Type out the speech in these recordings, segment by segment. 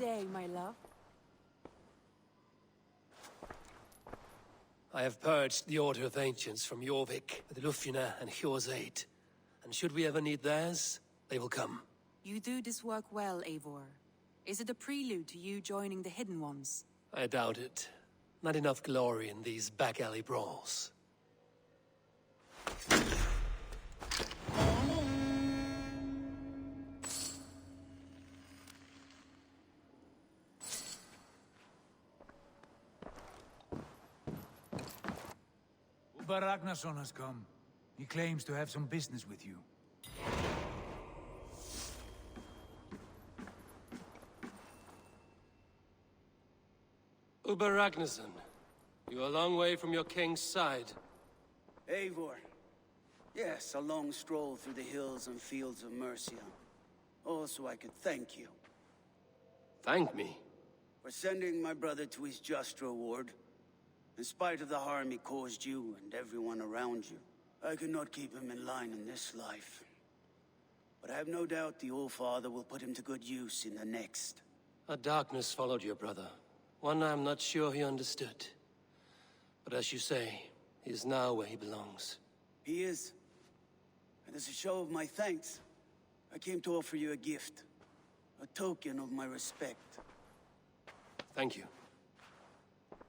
day, my love. I have purged the Order of Ancients from Jorvik with Lufina and Hjor's aid. And should we ever need theirs, they will come. You do this work well, Eivor. Is it a prelude to you joining the Hidden Ones? I doubt it. Not enough glory in these back-alley brawls. Uber Ragnarsson has come. He claims to have some business with you. Uber Ragnarsson, you are a long way from your king's side. Eivor. Yes, a long stroll through the hills and fields of Mercia. Also, I could thank you. Thank me? For sending my brother to his just reward. In spite of the harm he caused you and everyone around you, I could not keep him in line in this life. But I have no doubt the Old Father will put him to good use in the next. A darkness followed your brother. One I'm not sure he understood. But as you say, he is now where he belongs. He is. And as a show of my thanks, I came to offer you a gift. A token of my respect. Thank you.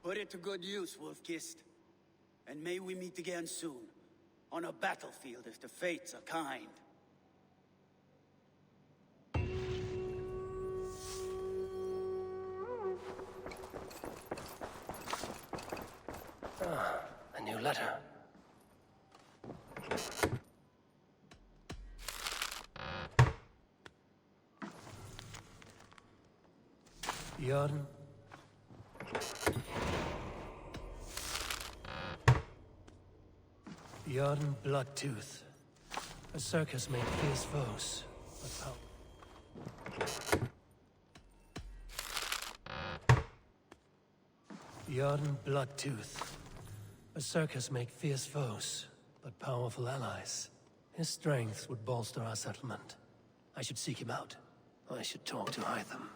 Put it to good use, Wolf-Kissed. And may we meet again soon. On a battlefield if the fates are kind. A new letter. Jordan. Jordan Bloodtooth. A circus made fierce foes, but Jordan Bloodtooth. A circus make fierce foes, but powerful allies. His strength would bolster our settlement. I should seek him out. I should talk to Hytham.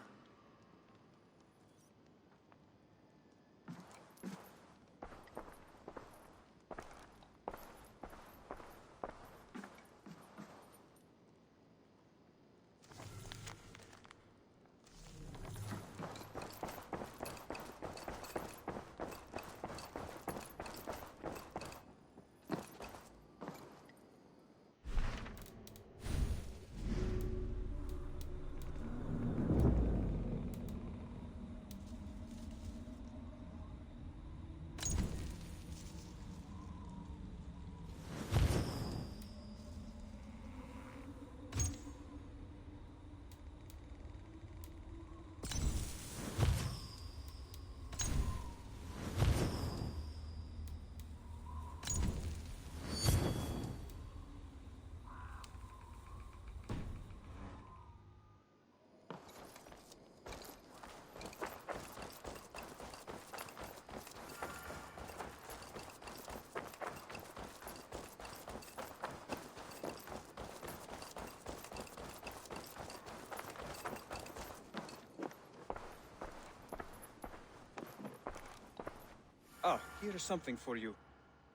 Ah, here is something for you.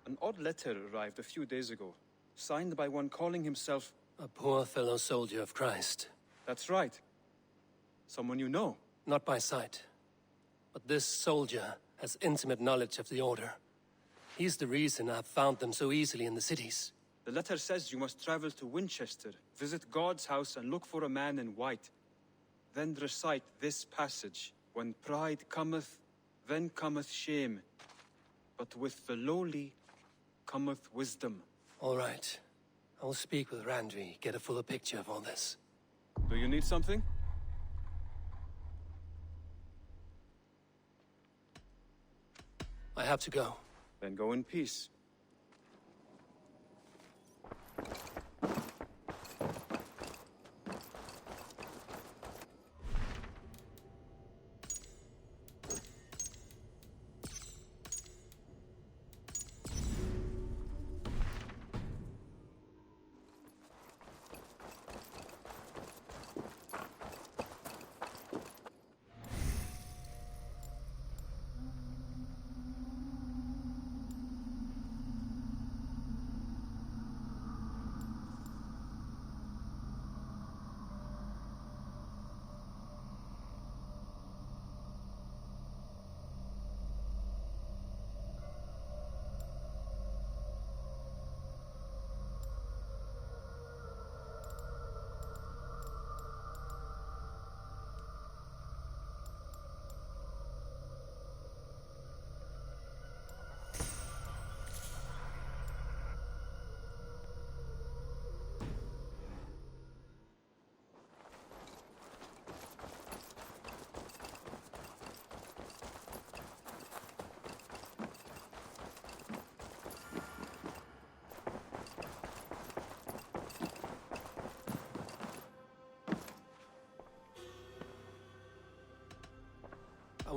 An odd letter arrived a few days ago, signed by one calling himself... A poor fellow soldier of Christ. That's right. Someone you know. Not by sight. But this soldier has intimate knowledge of the Order. He's the reason I've found them so easily in the cities. The letter says you must travel to Winchester, visit God's house and look for a man in white. Then recite this passage. When pride cometh, then cometh shame. But with the lowly cometh wisdom. All right. I will speak with Randri, get a fuller picture of all this. Do you need something? I have to go. Then go in peace.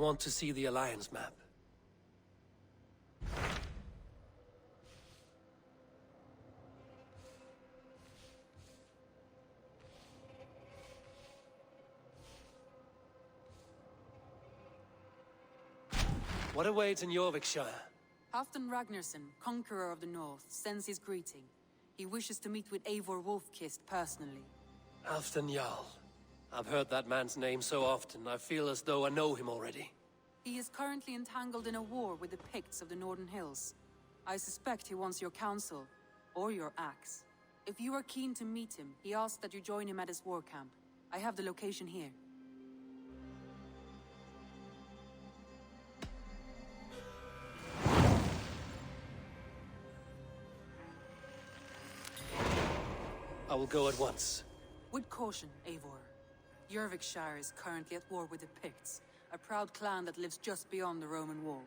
want to see the Alliance map. What awaits in Jorvikshire? Halfdan Ragnarsson, conqueror of the north, sends his greeting. He wishes to meet with Eivor Wolfkist personally. Halfdan Jarl. I've heard that man's name so often, I feel as though I know him already. He is currently entangled in a war with the Picts of the Northern Hills. I suspect he wants your counsel, or your axe. If you are keen to meet him, he asks that you join him at his war camp. I have the location here. I will go at once. With caution, Eivor. Jorvikshire is currently at war with the Picts, a proud clan that lives just beyond the Roman wall.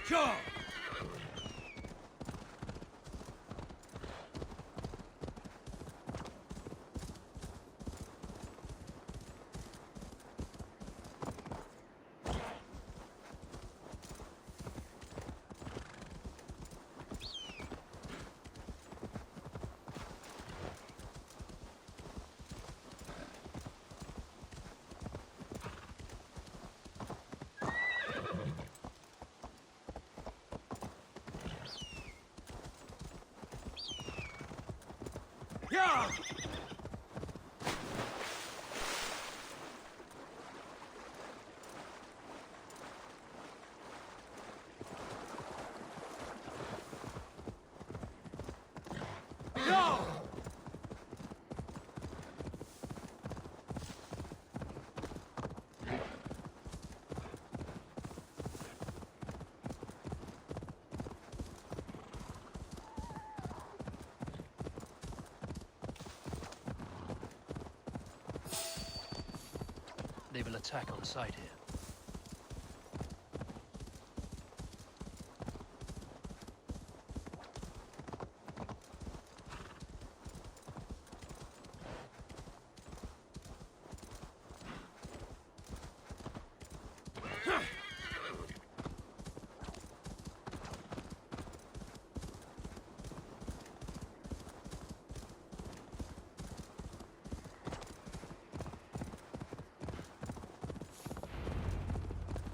Sure! Yeah! No! They will attack on sight here.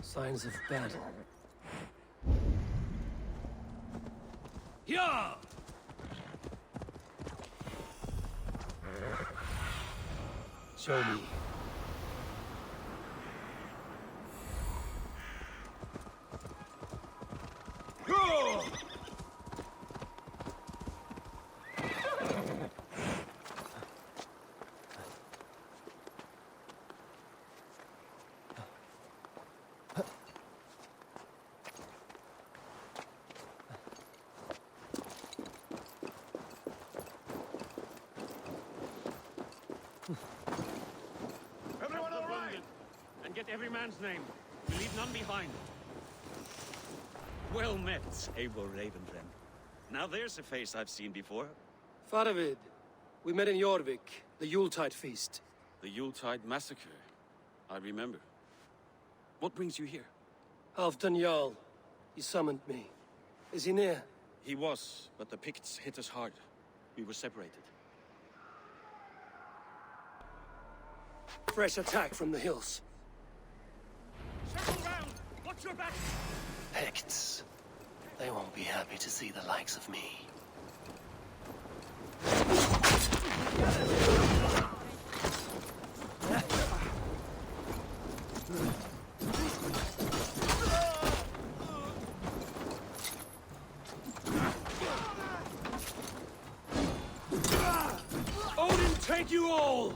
Signs of battle. Yeah! Show me. Write every man's name. We leave none behind. Well met, Eivor Ravenfriend. Now there's a face I've seen before. Faravid, we met in Jorvik, the Yuletide feast. The Yuletide massacre. I remember. What brings you here? Halfdan Jarl. He summoned me. Is he near? He was, but the Picts hit us hard. We were separated. Fresh attack from the hills. Circle round! Watch your back! Picts. They won't be happy to see the likes of me. Odin, take you all!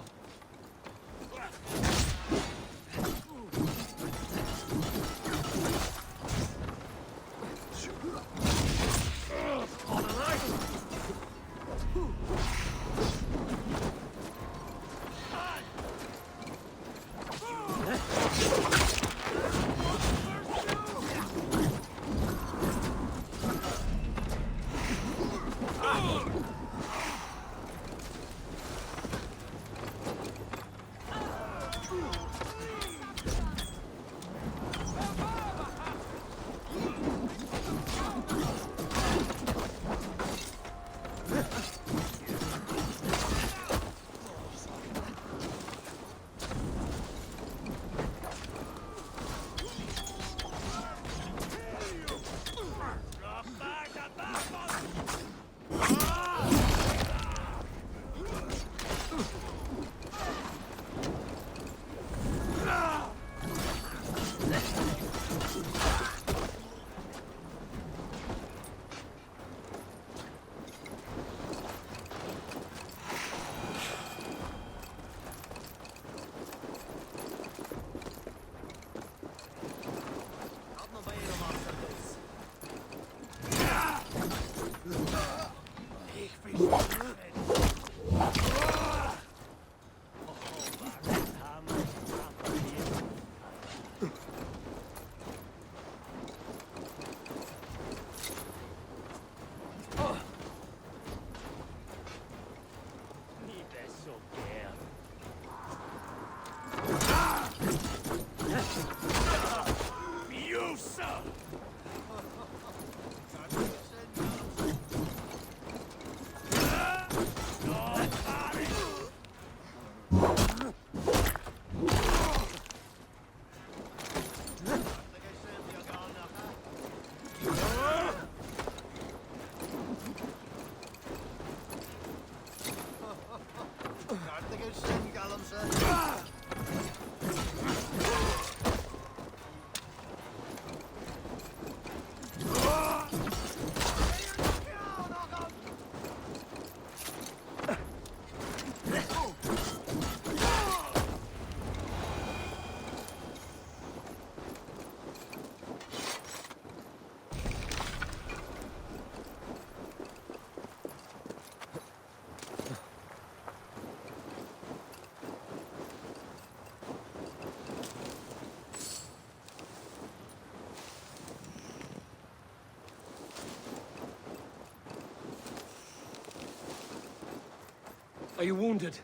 Are you wounded?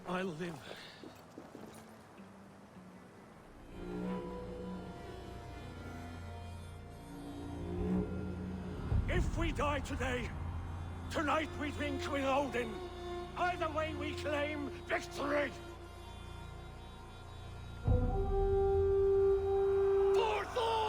I'll live. If we die today, tonight we drink with Odin. Either way we claim victory! For Thor!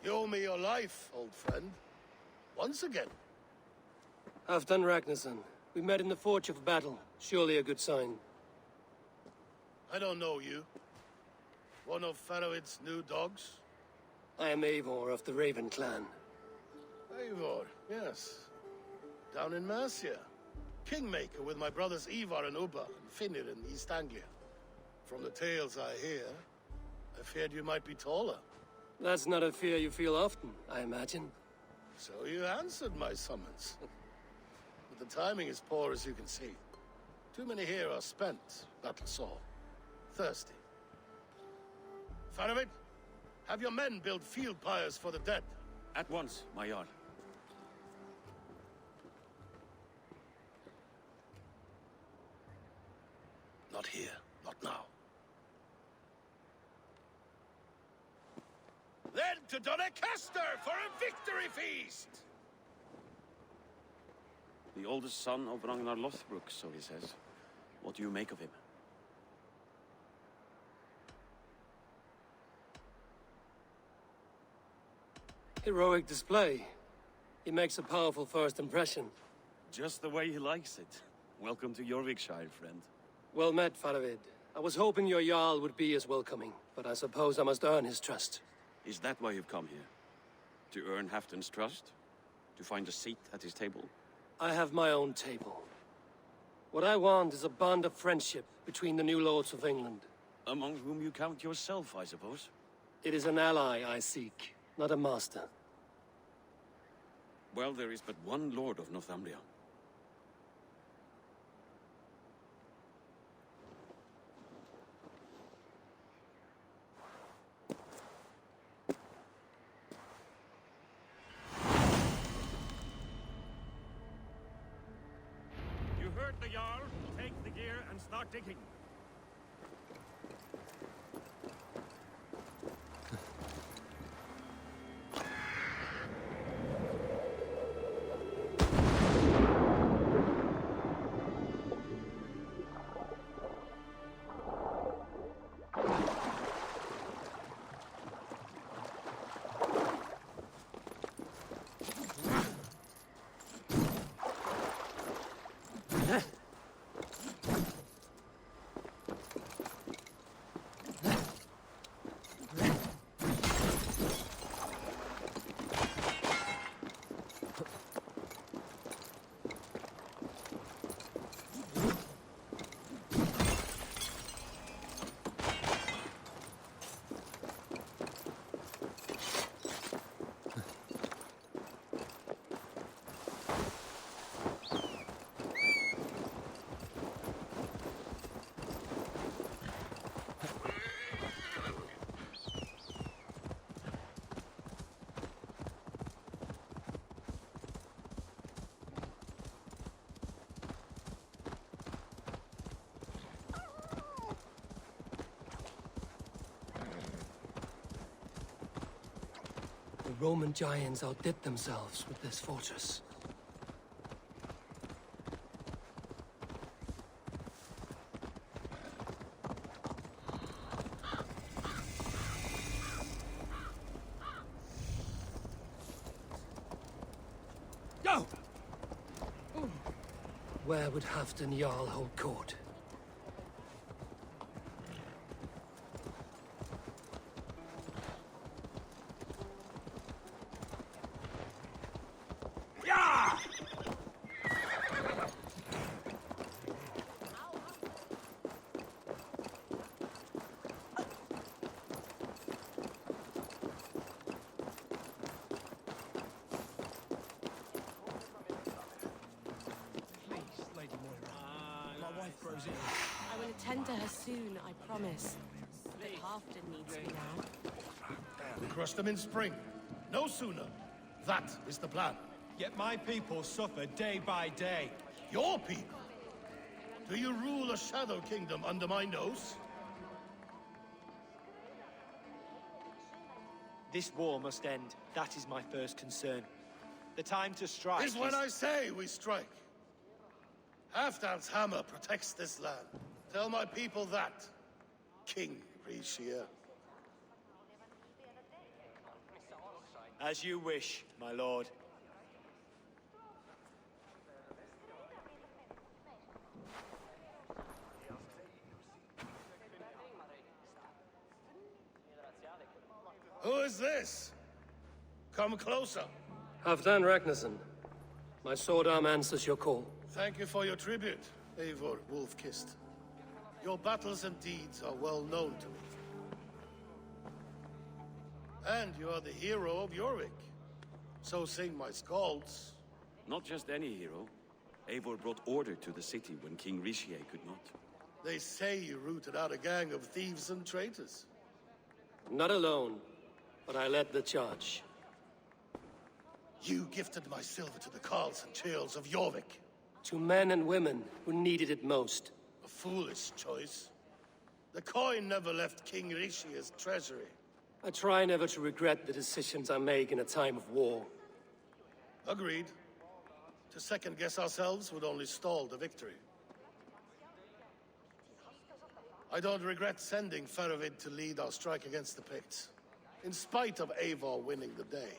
You owe me your life, old friend. Once again. Halfdan Ragnarsson. We met in the Forge of Battle. Surely a good sign. I don't know you. One of Faroid's new dogs? I am Eivor of the Raven clan. Eivor, yes. Down in Mercia. Kingmaker with my brothers Eivor and Ubba and Finnir in East Anglia. From the tales I hear, I feared you might be taller. That's not a fear you feel often, I imagine. So you answered my summons. But the timing is poor, as you can see. Too many here are spent, battle-sore, thirsty. Faroid, have your men build field pyres for the dead. At once, my Jarl. Not here, not now. Then to Doncaster for a victory feast! The oldest son of Ragnar Lothbrok, so he says. What do you make of him? Heroic display. He makes a powerful first impression. Just the way he likes it. Welcome to Jorvikshire, friend. Well met, Faroid. I was hoping your Jarl would be as welcoming, but I suppose I must earn his trust. Is that why you've come here? To earn Halfdan's trust? To find a seat at his table? I have my own table. What I want is a bond of friendship between the new lords of England. Among whom you count yourself, I suppose? It is an ally I seek, not a master. Well, there is but one lord of Northumbria. You heard the Jarl. Take the gear and start digging. The Roman giants outdid themselves with this fortress. Go! Where would Halfdan Jarl hold court? I will attend to her soon, I promise. But Halfdan needs me now. We crush them in spring. No sooner. That is the plan. Yet my people suffer day by day. Your people? Do you rule a shadow kingdom under my nose? This war must end. That is my first concern. The time to strike Is when I say we strike. Halfdan's hammer protects this land. Tell my people that, King Rishir. As you wish, my lord. this? Come closer. Halfdan Ragnarsson. My sword arm answers your call. Thank you for your tribute, Eivor Wolf-Kissed. Your battles and deeds are well known to me. And you are the hero of Jorvik. So sing my skalds. Not just any hero. Eivor brought order to the city when King Rishi could not. They say you rooted out a gang of thieves and traitors. Not alone, but I led the charge. You gifted my silver to the carls and churls of Jorvik. To men and women who needed it most. A foolish choice. The coin never left King Rishi's treasury. I try never to regret the decisions I make in a time of war. Agreed. To second-guess ourselves would only stall the victory. I don't regret sending Faravid to lead our strike against the Picts, in spite of Eivor winning the day.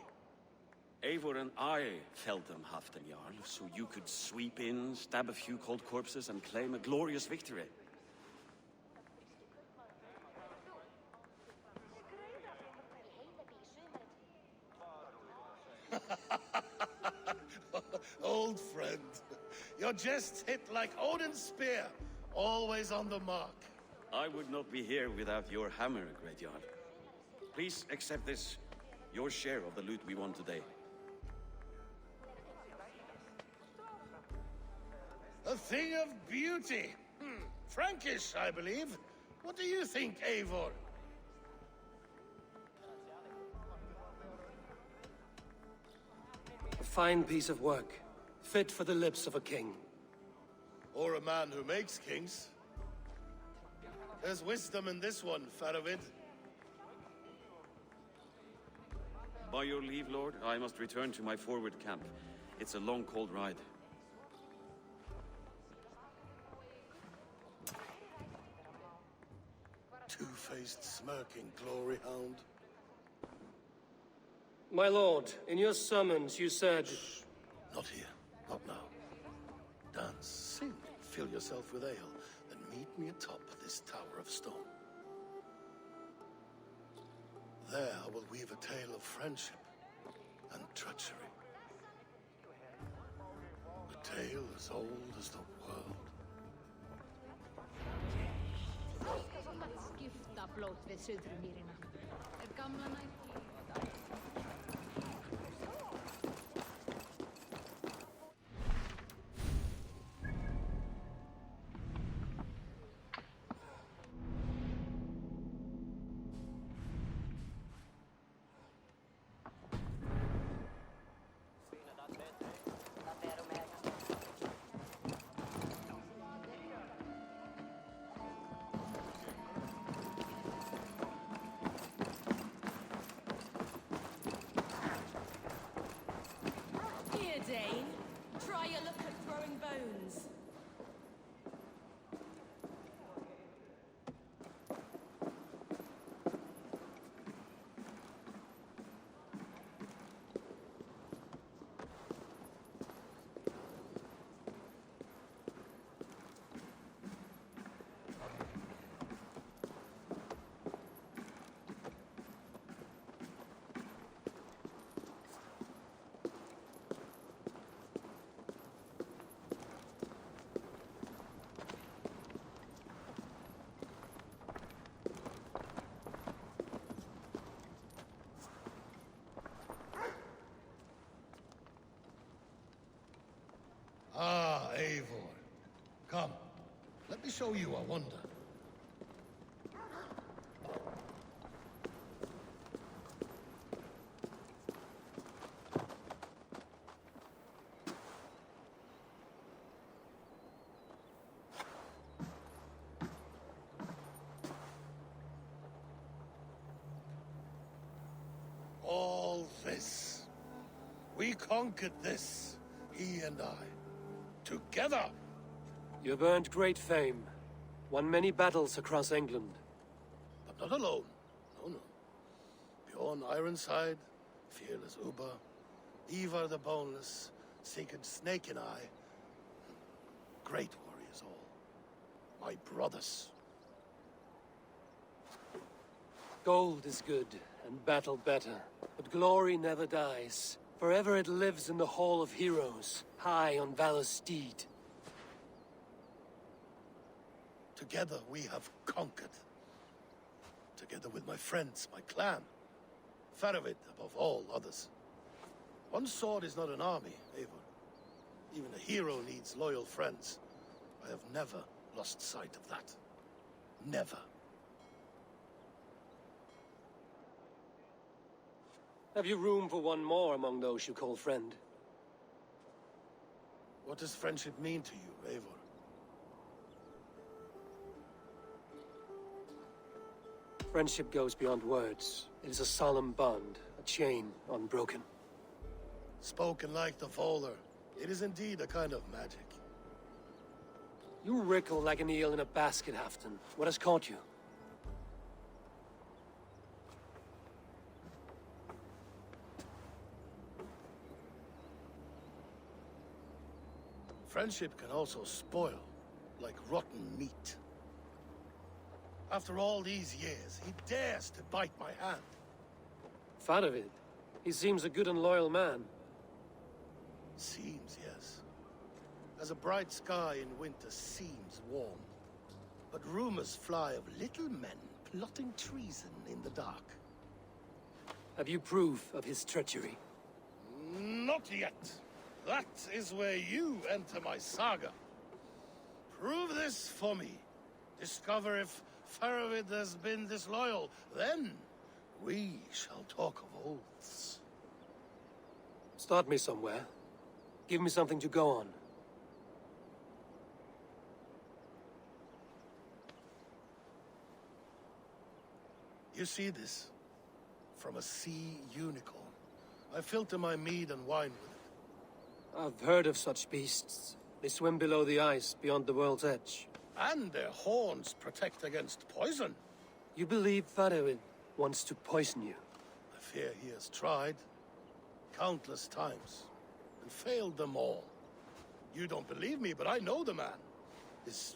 Eivor and I felled them, Halfdan Jarl, so you could sweep in, stab a few cold corpses, and claim a glorious victory. Old friend, your jests hit like Odin's spear, always on the mark. I would not be here without your hammer, Great Jarl. Please accept this, your share of the loot we won today. A thing of beauty. Frankish, I believe. What do you think, Eivor? A fine piece of work, fit for the lips of a king. Or a man who makes kings. There's wisdom in this one, Faravid. By your leave, Lord, I must return to my forward camp. It's a long, cold ride. Two-faced, smirking glory hound. My lord, in your summons you said... Shh. Not here. Not now. Dance, sing, fill yourself with ale, then meet me atop this tower of stone. There I will weave a tale of friendship and treachery. A tale as old as the world. Skifta blót við Suðurmýrina. Gamla nætt. Try a look at throwing bones. Ah, Eivor. Come, let me show you a wonder. All this. We conquered this, he and I. Together! You've earned great fame, won many battles across England. But not alone. No. Bjorn Ironside, fearless Uber, Eivor the Boneless, Sigurd Snake and I. Great warriors all. My brothers. Gold is good, and battle better. But glory never dies. Forever it lives in the Hall of Heroes, high on Valor's steed. Together we have conquered. Together with my friends, my clan. Faravid above all others. One sword is not an army, Eivor. Even a hero needs loyal friends. I have never lost sight of that. Never. Have you room for one more among those you call friend? What does friendship mean to you, Eivor? Friendship goes beyond words. It is a solemn bond, a chain unbroken. Spoken like the Volar, it is indeed a kind of magic. You wriggle like an eel in a basket, Halfton. What has caught you? Friendship can also spoil, like rotten meat. After all these years, he dares to bite my hand. Faravid. He seems a good and loyal man. Seems, yes. As a bright sky in winter seems warm. But rumors fly of little men plotting treason in the dark. Have you proof of his treachery? Not yet. That is where you enter my saga. Prove this for me. Discover if Faravid has been disloyal. Then we shall talk of oaths. Start me somewhere. Give me something to go on. You see this? From a sea unicorn. I filter my mead and wine with it. I've heard of such beasts. They swim below the ice, beyond the world's edge. And their horns protect against poison. You believe Faravid wants to poison you? I fear he has tried. Countless times. And failed them all. You don't believe me, but I know the man. His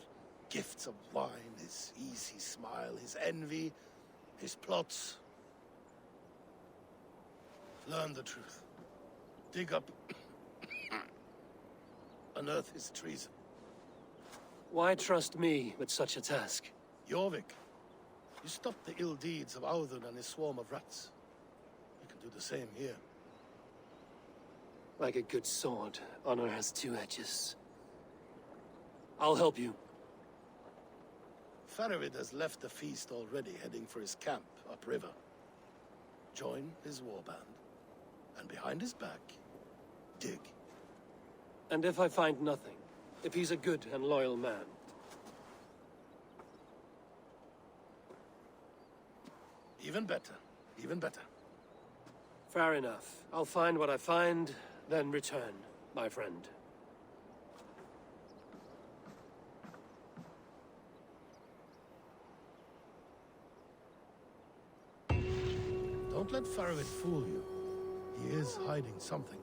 gifts of wine, his easy smile, his envy, his plots. Learn the truth. Dig up... unearth his treason. Why trust me with such a task? Jorvik, you stopped the ill deeds of Audun and his swarm of rats. You can do the same here. Like a good sword, honor has two edges. I'll help you. Faravid has left the feast already, heading for his camp upriver. Join his warband, and behind his back, dig. And if I find nothing? If he's a good and loyal man? Even better. Even better. Fair enough. I'll find what I find, then return, my friend. Don't let Faravid fool you. He is hiding something.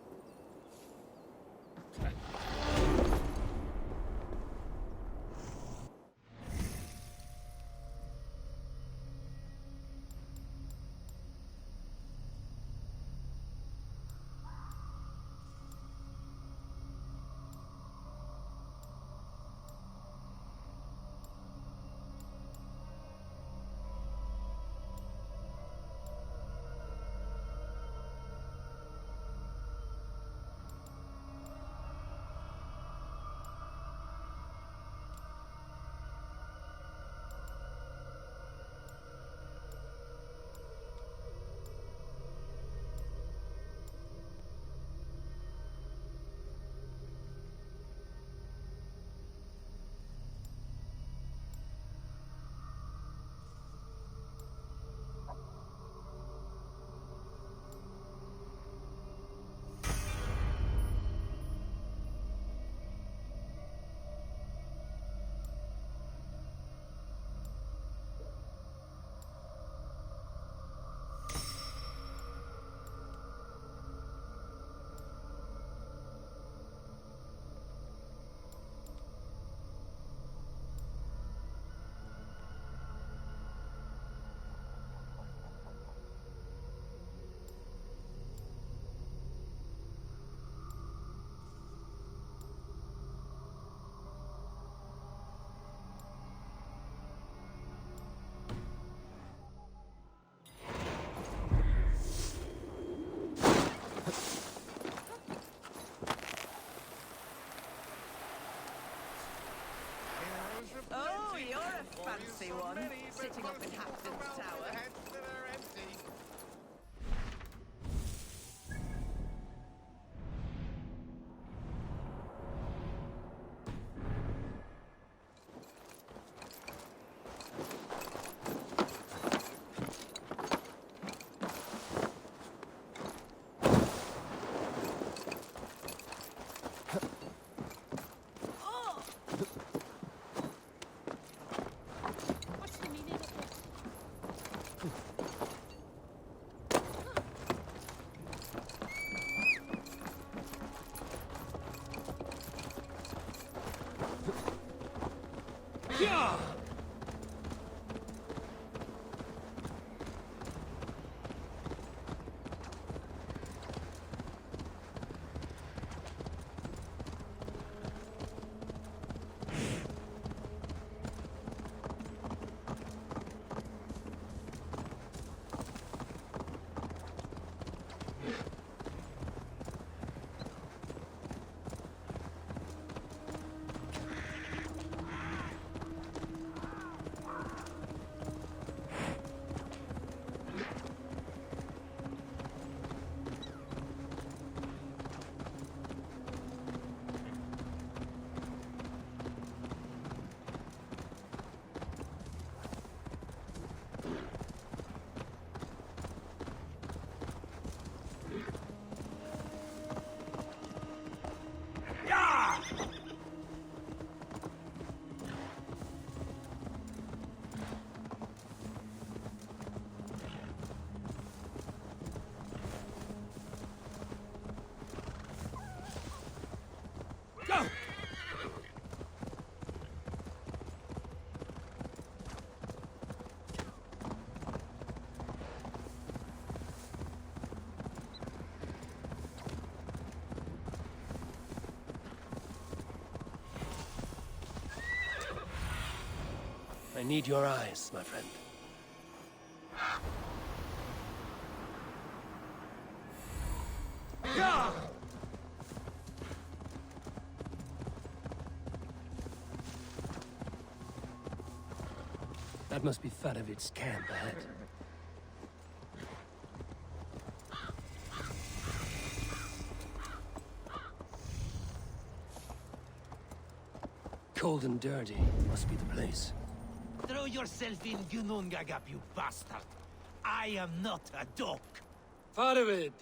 fancy one, sitting up in Hampton's Tower. I need your eyes, my friend. That must be Fadavid's camp ahead. Cold and dirty must be the place. Throw yourself in Gunungagap, you bastard! I am not a dog! Fadavid!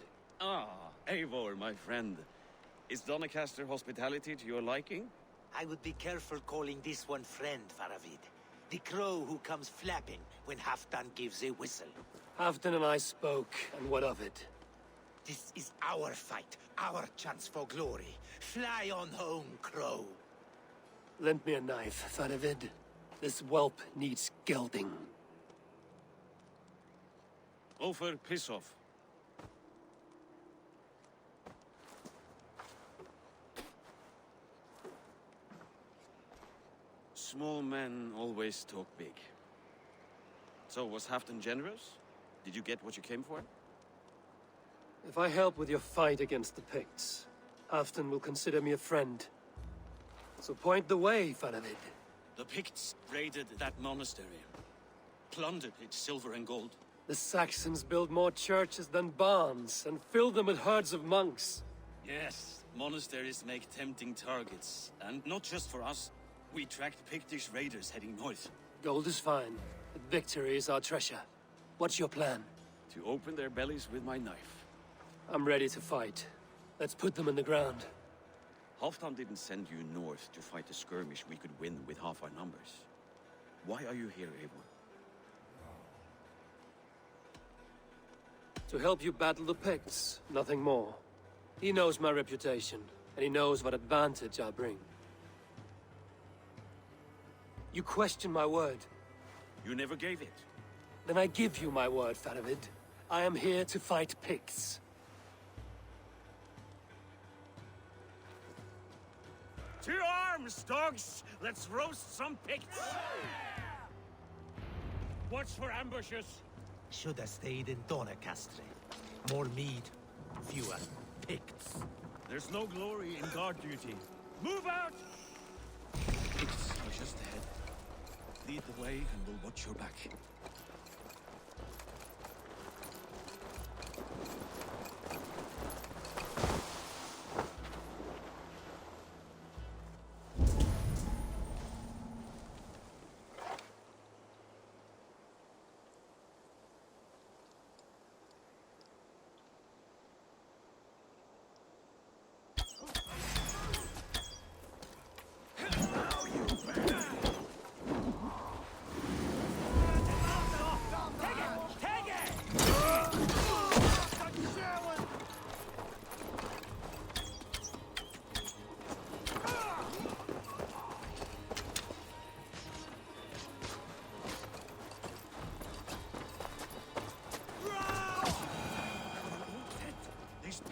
Ah, Eivor, my friend. Is Doncaster hospitality to your liking? I would be careful calling this one friend, Faravid. The crow who comes flapping when Halfdan gives a whistle. Halfdan and I spoke, and what of it? This is our fight, our chance for glory. Fly on home, crow. Lend me a knife, Fadavid. This whelp needs gelding. Over, piss off. Small men always talk big. So, was Halfdan generous? Did you get what you came for? If I help with your fight against the Picts, Halfdan will consider me a friend. So point the way, Fadavid. The Picts raided that monastery. Plundered its silver and gold. The Saxons build more churches than barns, and fill them with herds of monks. Yes, monasteries make tempting targets. And not just for us. We tracked Pictish raiders heading north. Gold is fine, but victory is our treasure. What's your plan? To open their bellies with my knife. I'm ready to fight. Let's put them in the ground. Halfdan didn't send you north to fight a skirmish we could win with half our numbers. Why are you here, Eivor? To help you battle the Picts, nothing more. He knows my reputation, and he knows what advantage I bring. You question my word. You never gave it. Then I give you my word, Fadavid. I am here to fight Picts. To arms, dogs! Let's roast some Picts! Watch for ambushes! Should have stayed in Doncaster. More mead, fewer Picts. There's no glory in guard duty. Move out! Picts are just ahead. lead the way, and we'll watch your back.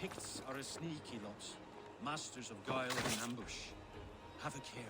Picts are a sneaky lot, masters of guile and ambush. Have a care.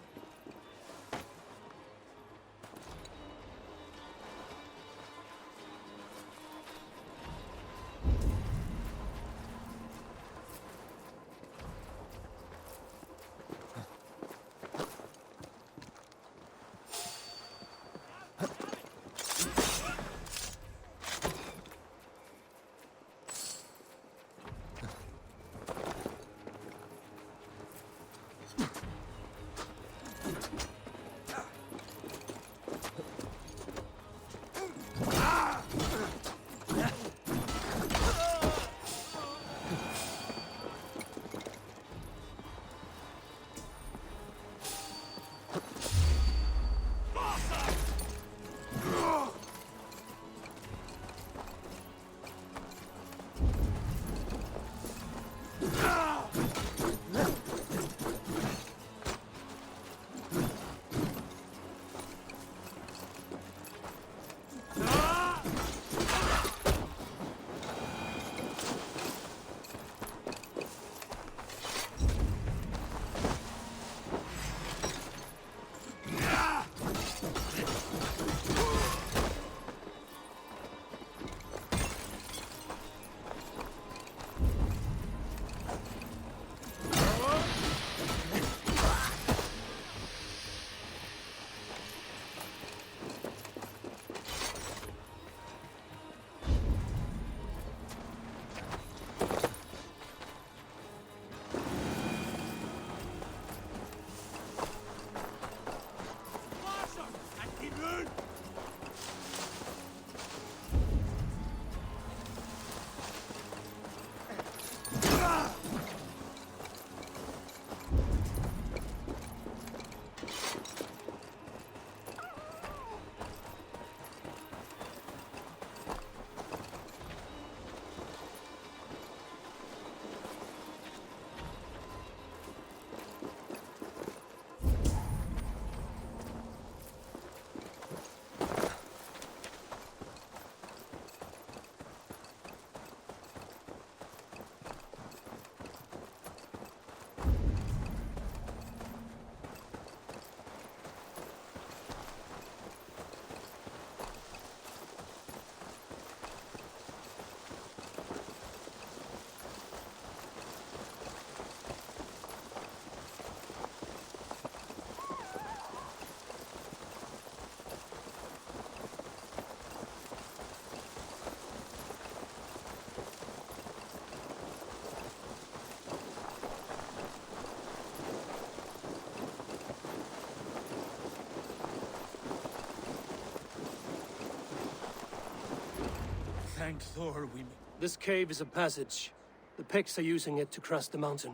Thank Thor, we... This cave is a passage. The Picts are using it to cross the mountain.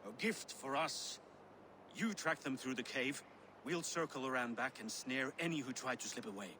A gift for us. You track them through the cave. We'll circle around back and snare any who try to slip away.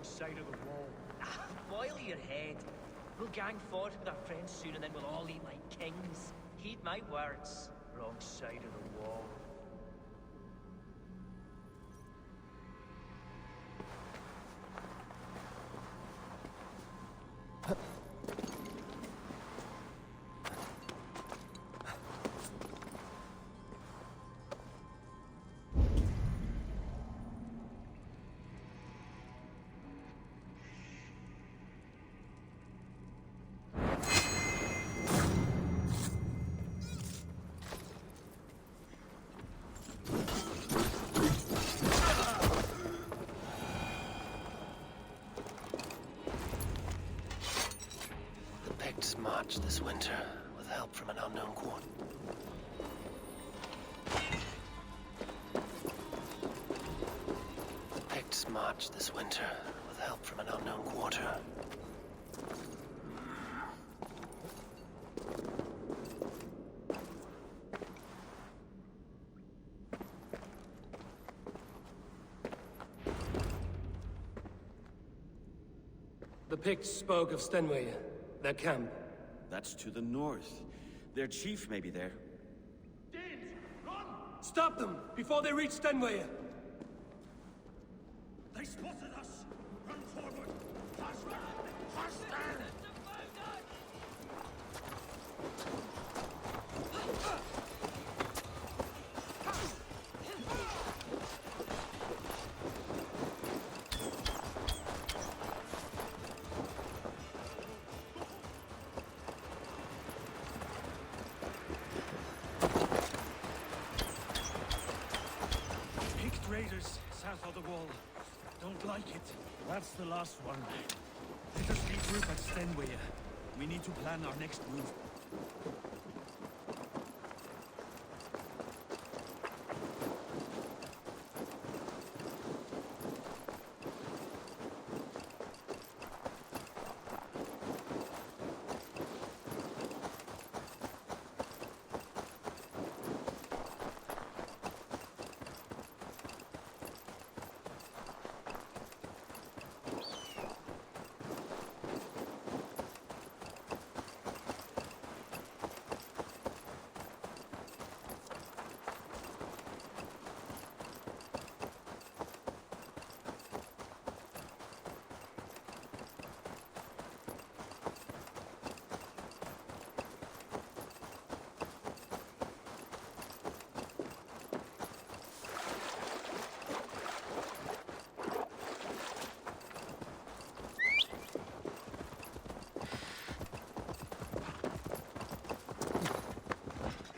side of the wall. Boil your head. We'll gang forth with our friends soon and then we'll all eat like kings. Heed my words. Wrong side of the wall. March this winter with help from an unknown quarter. The Picts march this winter with help from an unknown quarter. The Picts spoke of Stenway, their camp. That's to the north. Their chief may be there. Danes, run! Stop them before they reach Stenway. They spotted us! Run forward! Faster! Faster! Raiders south of the wall. Don't like it. That's the last one. Let us regroup at Stenway. We need to plan our next move.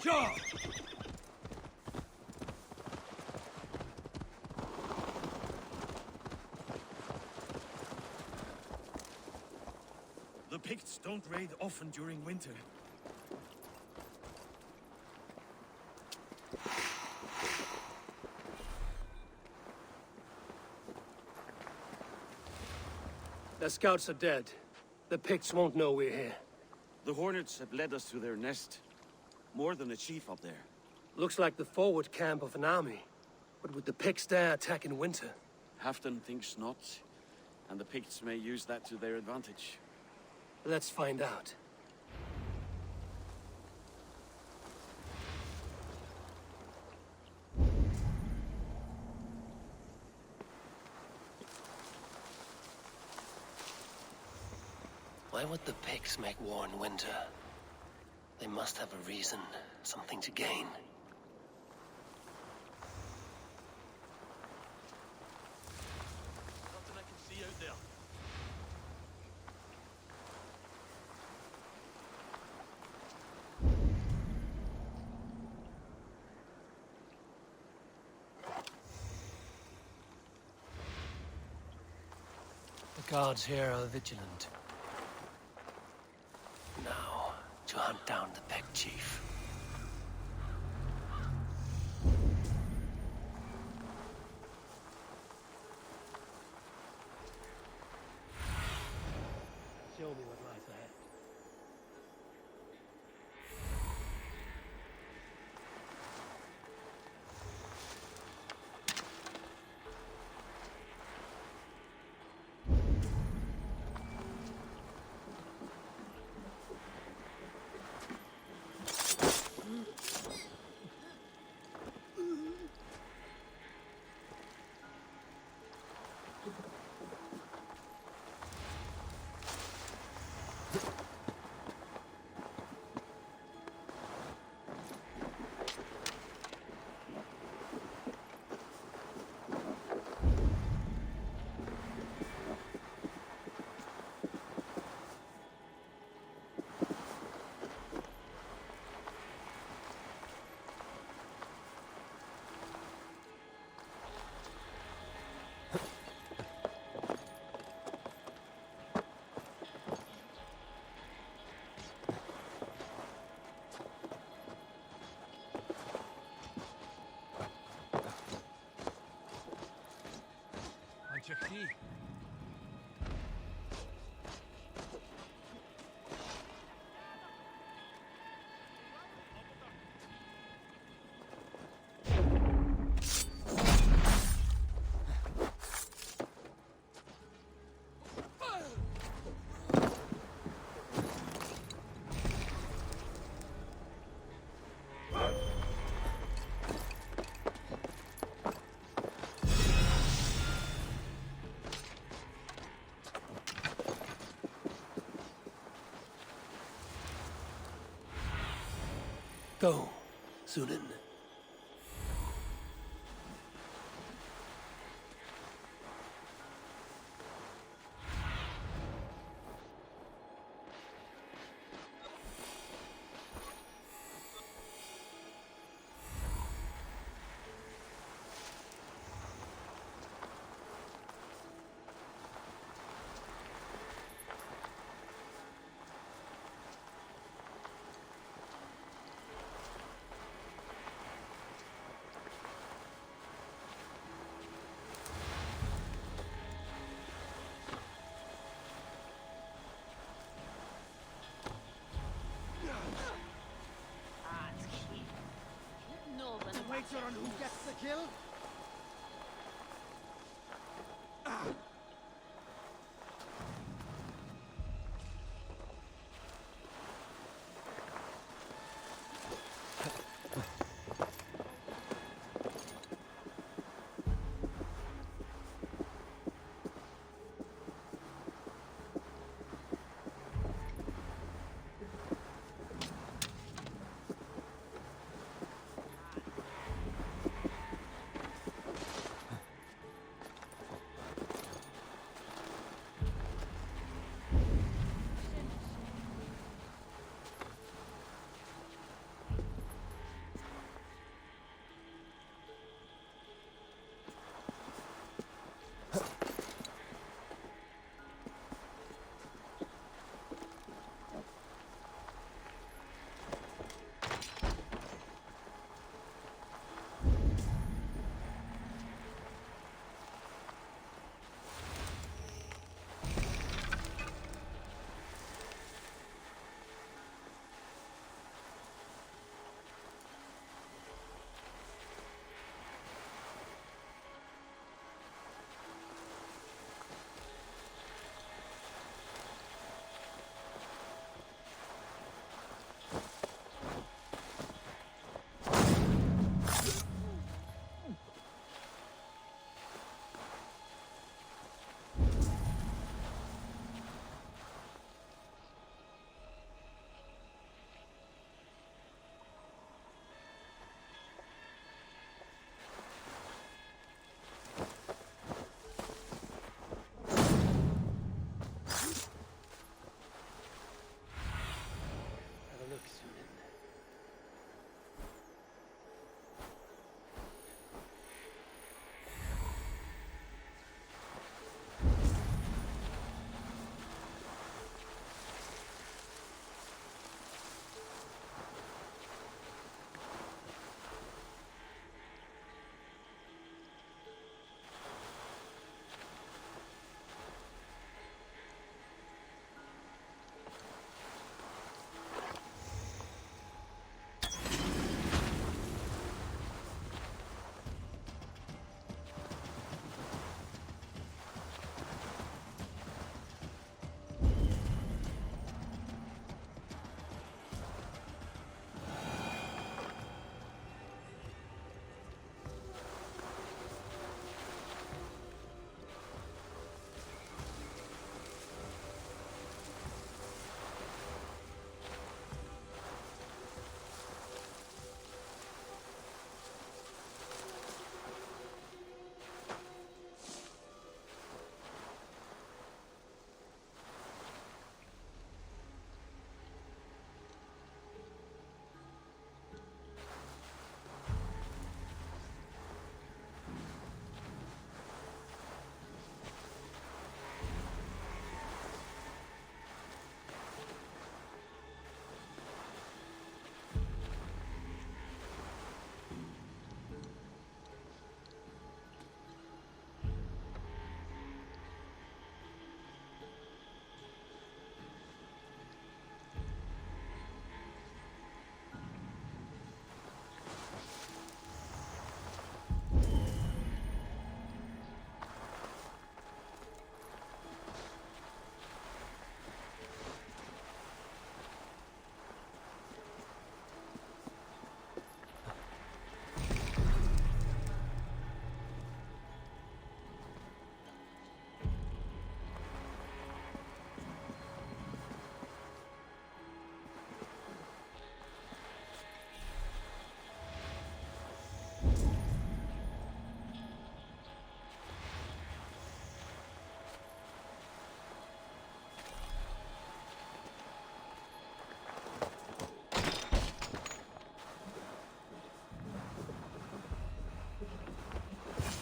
Sure. The Picts don't raid often during winter. The scouts are dead. The Picts won't know we're here. The Hornets have led us to their nest. More than a chief up there. Looks like the forward camp of an army. But would the Picts dare attack in winter? Halfdan thinks not. And the Picts may use that to their advantage. Let's find out. Why would the Picts make war in winter? They must have a reason, something to gain. Nothing I can see out there. The guards here are vigilant. Now, to hunt down the Pict chief. Show me what lies ahead. see. Go, Sunan. Wager on who gets the kill?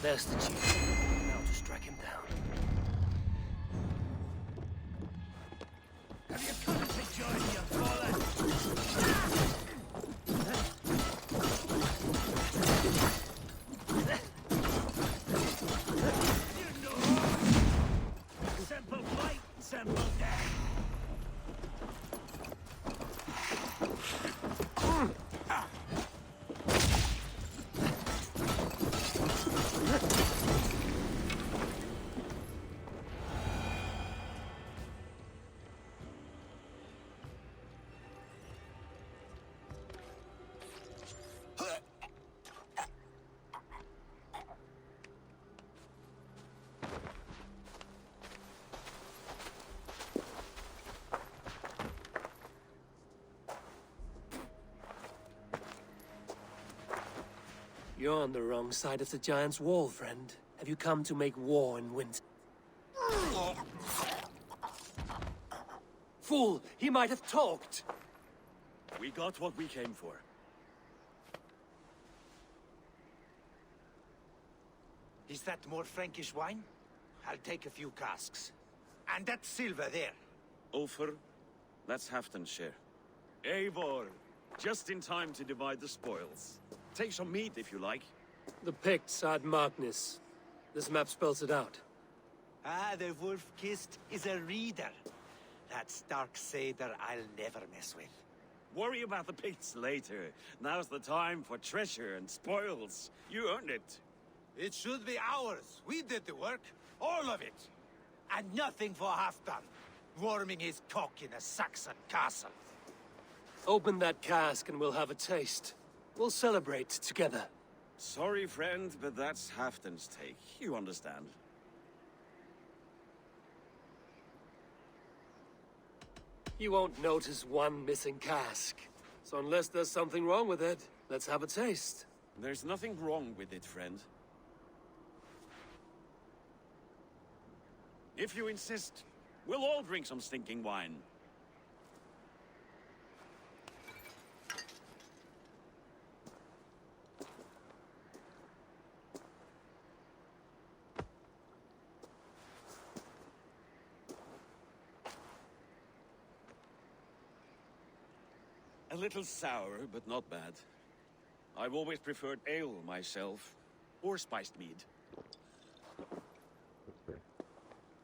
There's the chief. Now to strike him down. Have you come to join your fallen? You know, simple fight, simple death. You're on the wrong side of the Giant's Wall, friend. Have you come to make war in winter? Fool! He might have talked! We got what we came for. Is that more Frankish wine? I'll take a few casks. And that silver there. Ulfr, that's Halfdan's share. Eivor, just in time to divide the spoils. Take some meat if you like. The Picts are at Magnus. This map spells it out. Ah, the wolf-kissed is a reader. That stark satyr I'll never mess with. Worry about the Picts later. Now's the time for treasure and spoils. You earned it. It should be ours. We did the work. All of it. And nothing for Halfdan. Warming his cock in a Saxon castle. Open that cask and we'll have a taste. We'll celebrate together. Sorry, friend, but that's Halfdan's take. You understand. You won't notice one missing cask. So unless there's something wrong with it, let's have a taste. There's nothing wrong with it, friend. If you insist, we'll all drink some stinking wine. A little sour, but not bad. I've always preferred ale myself, or spiced mead.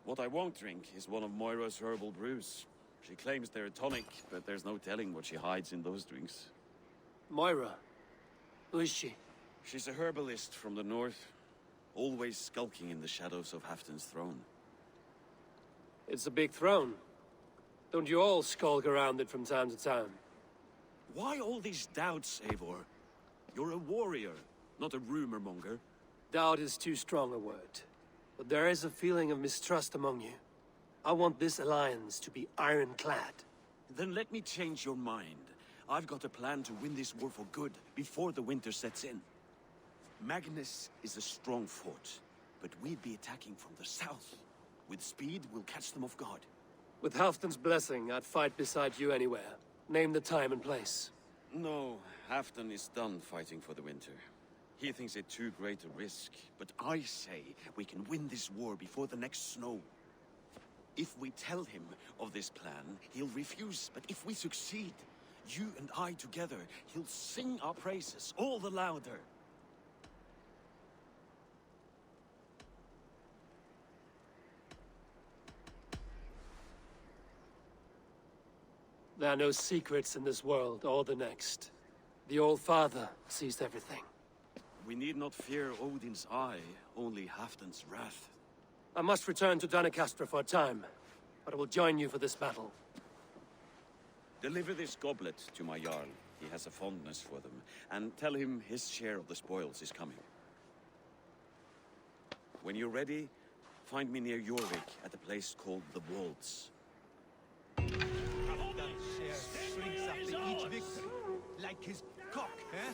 What I won't drink is one of Moira's herbal brews. She claims they're a tonic, but there's no telling what she hides in those drinks. Moira? Who is she? She's a herbalist from the north, always skulking in the shadows of Halfdan's throne. It's a big throne. Don't you all skulk around it from time to time? Why all these doubts, Eivor? You're a warrior, not a rumor monger. Doubt is too strong a word. But there is a feeling of mistrust among you. I want this alliance to be ironclad. Then let me change your mind. I've got a plan to win this war for good, before the winter sets in. Magnus is a strong fort, but we'd be attacking from the south. With speed, we'll catch them off guard. With Halfdan's blessing, I'd fight beside you anywhere. Name the time and place. No, Halfdan is done fighting for the winter. He thinks it too great a risk, but I say we can win this war before the next snow. If we tell him of this plan, he'll refuse, but if we succeed, you and I together, he'll sing our praises all the louder. There are no secrets in this world or the next. The Old Father sees everything. We need not fear Odin's eye, only Halfdan's wrath. I must return to Doncaster for a time, but I will join you for this battle. Deliver this goblet to my Jarl. He has a fondness for them. And tell him his share of the spoils is coming. When you're ready, find me near Jorvik at a place called the Wolds. Shrinks after each victory, like his cock, eh?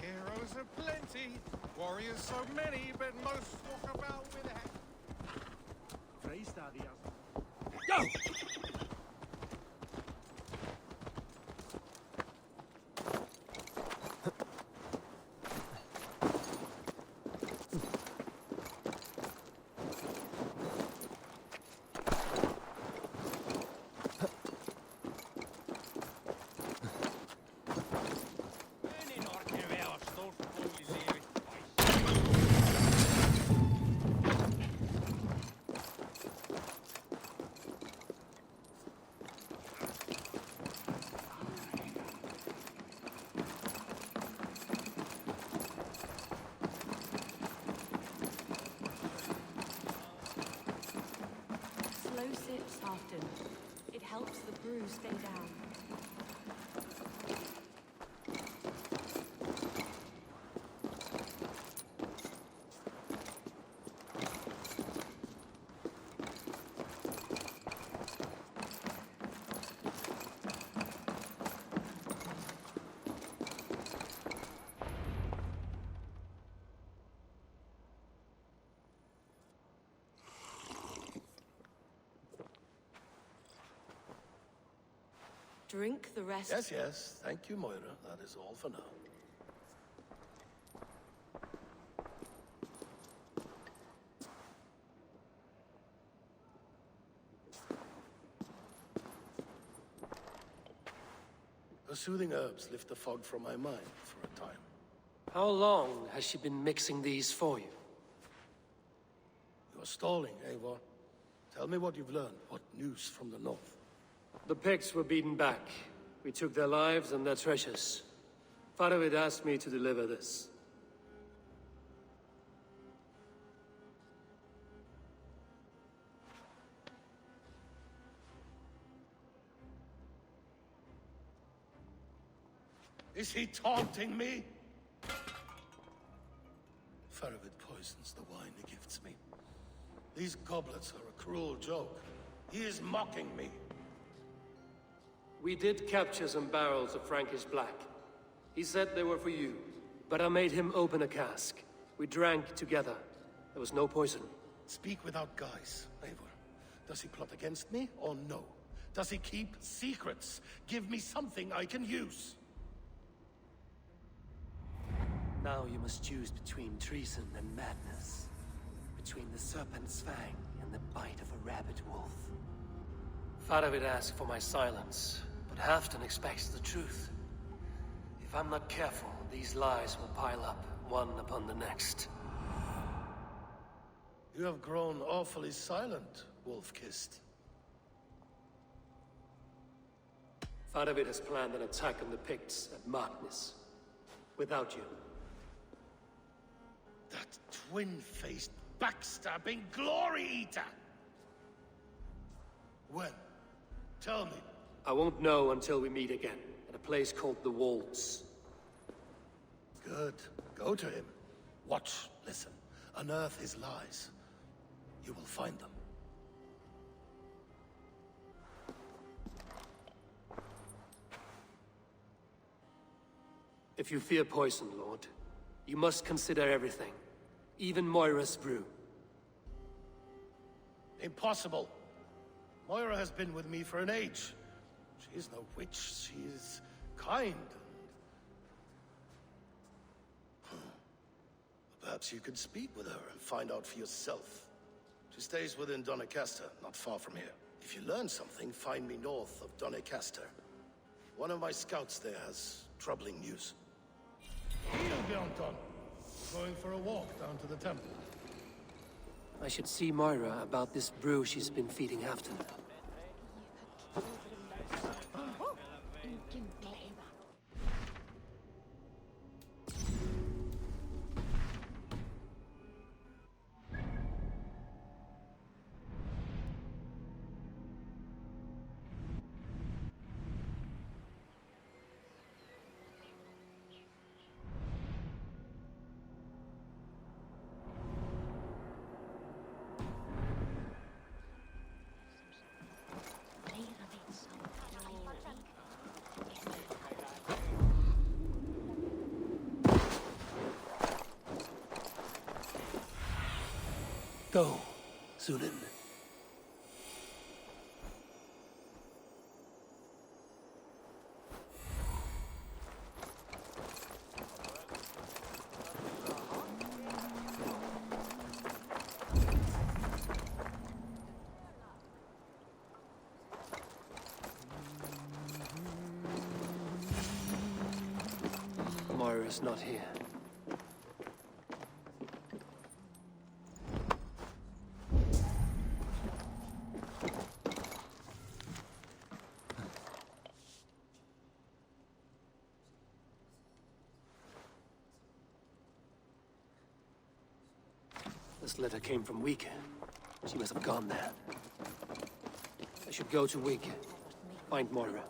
Heroes are plenty, warriors so many, but most walk about with a... Creed Valhalla. Go! Slow sips often. It helps the brew stay down. Drink the rest. Yes, yes. Thank you, Moira. That is all for now. The soothing herbs lift the fog from my mind for a time. How long has she been mixing these for you? You're stalling, Eivor. Tell me what you've learned. What news from the north? The Picts were beaten back. We took their lives and their treasures. Father had asked me to deliver this. Is he taunting me? Farragut poisons the wine he gifts me. These goblets are a cruel joke. He is mocking me. We did capture some barrels of Frankish black. He said they were for you, but I made him open a cask. We drank together. There was no poison. Speak without guise, Eivor. Does he plot against me, or no? Does he keep secrets? Give me something I can use. Now you must choose between treason and madness. Between the serpent's fang and the bite of a rabid wolf. Faravid asked for my silence, but Halfdan expects the truth. If I'm not careful, these lies will pile up, one upon the next. You have grown awfully silent, Wolf-Kissed. Faravid has planned an attack on the Picts at Magnus. Without you. That twin-faced, backstabbing glory-eater! When? Tell me. I won't know until we meet again, at a place called the Wolds. Good. Go to him. Watch, listen. Unearth his lies. You will find them. If you fear poison, Lord, you must consider everything. Even Moira's brew. Impossible. Moira has been with me for an age. She is no witch. She is kind. Perhaps you could speak with her and find out for yourself. She stays within Doncaster, not far from here. If you learn something, find me north of Doncaster. One of my scouts there has troubling news. Going for a walk down to the temple. I should see Moira about this brew she's been feeding Halfdan. Go, Sunan. Moira's not here. This letter came from Wike. She must have gone there. I should go to Wike. Find Moira.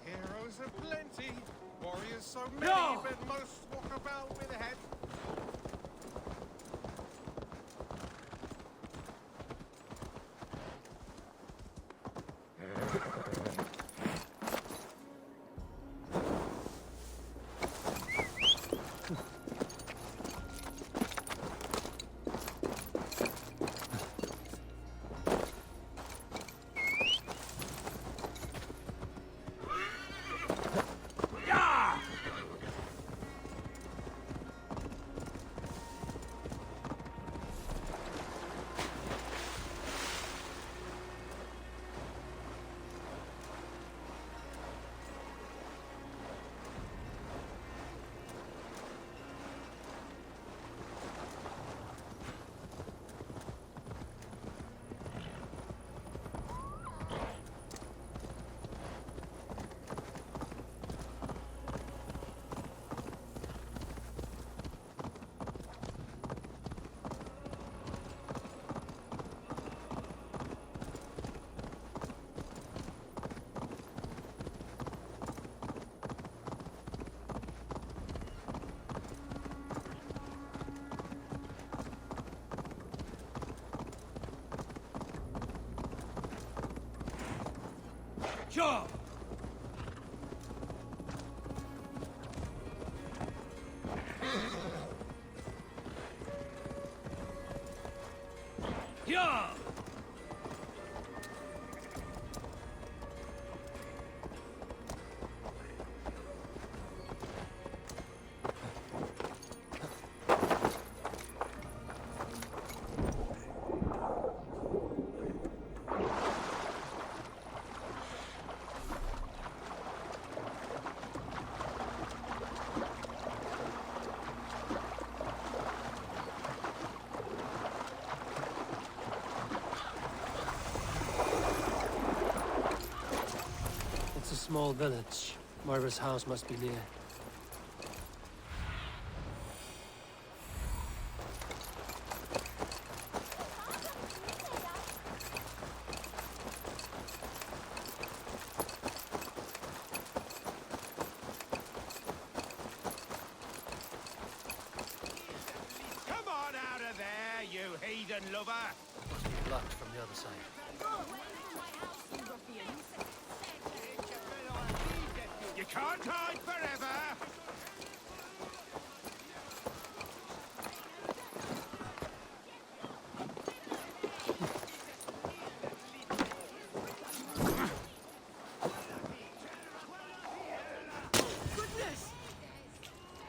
Heroes are plenty, warriors so many, but most walk about with a head. Sure. Yeah. It's a small village. Moira's house must be near. Come on out of there, you heathen lover! Must be blocked from the other side. You can't hide forever! Goodness!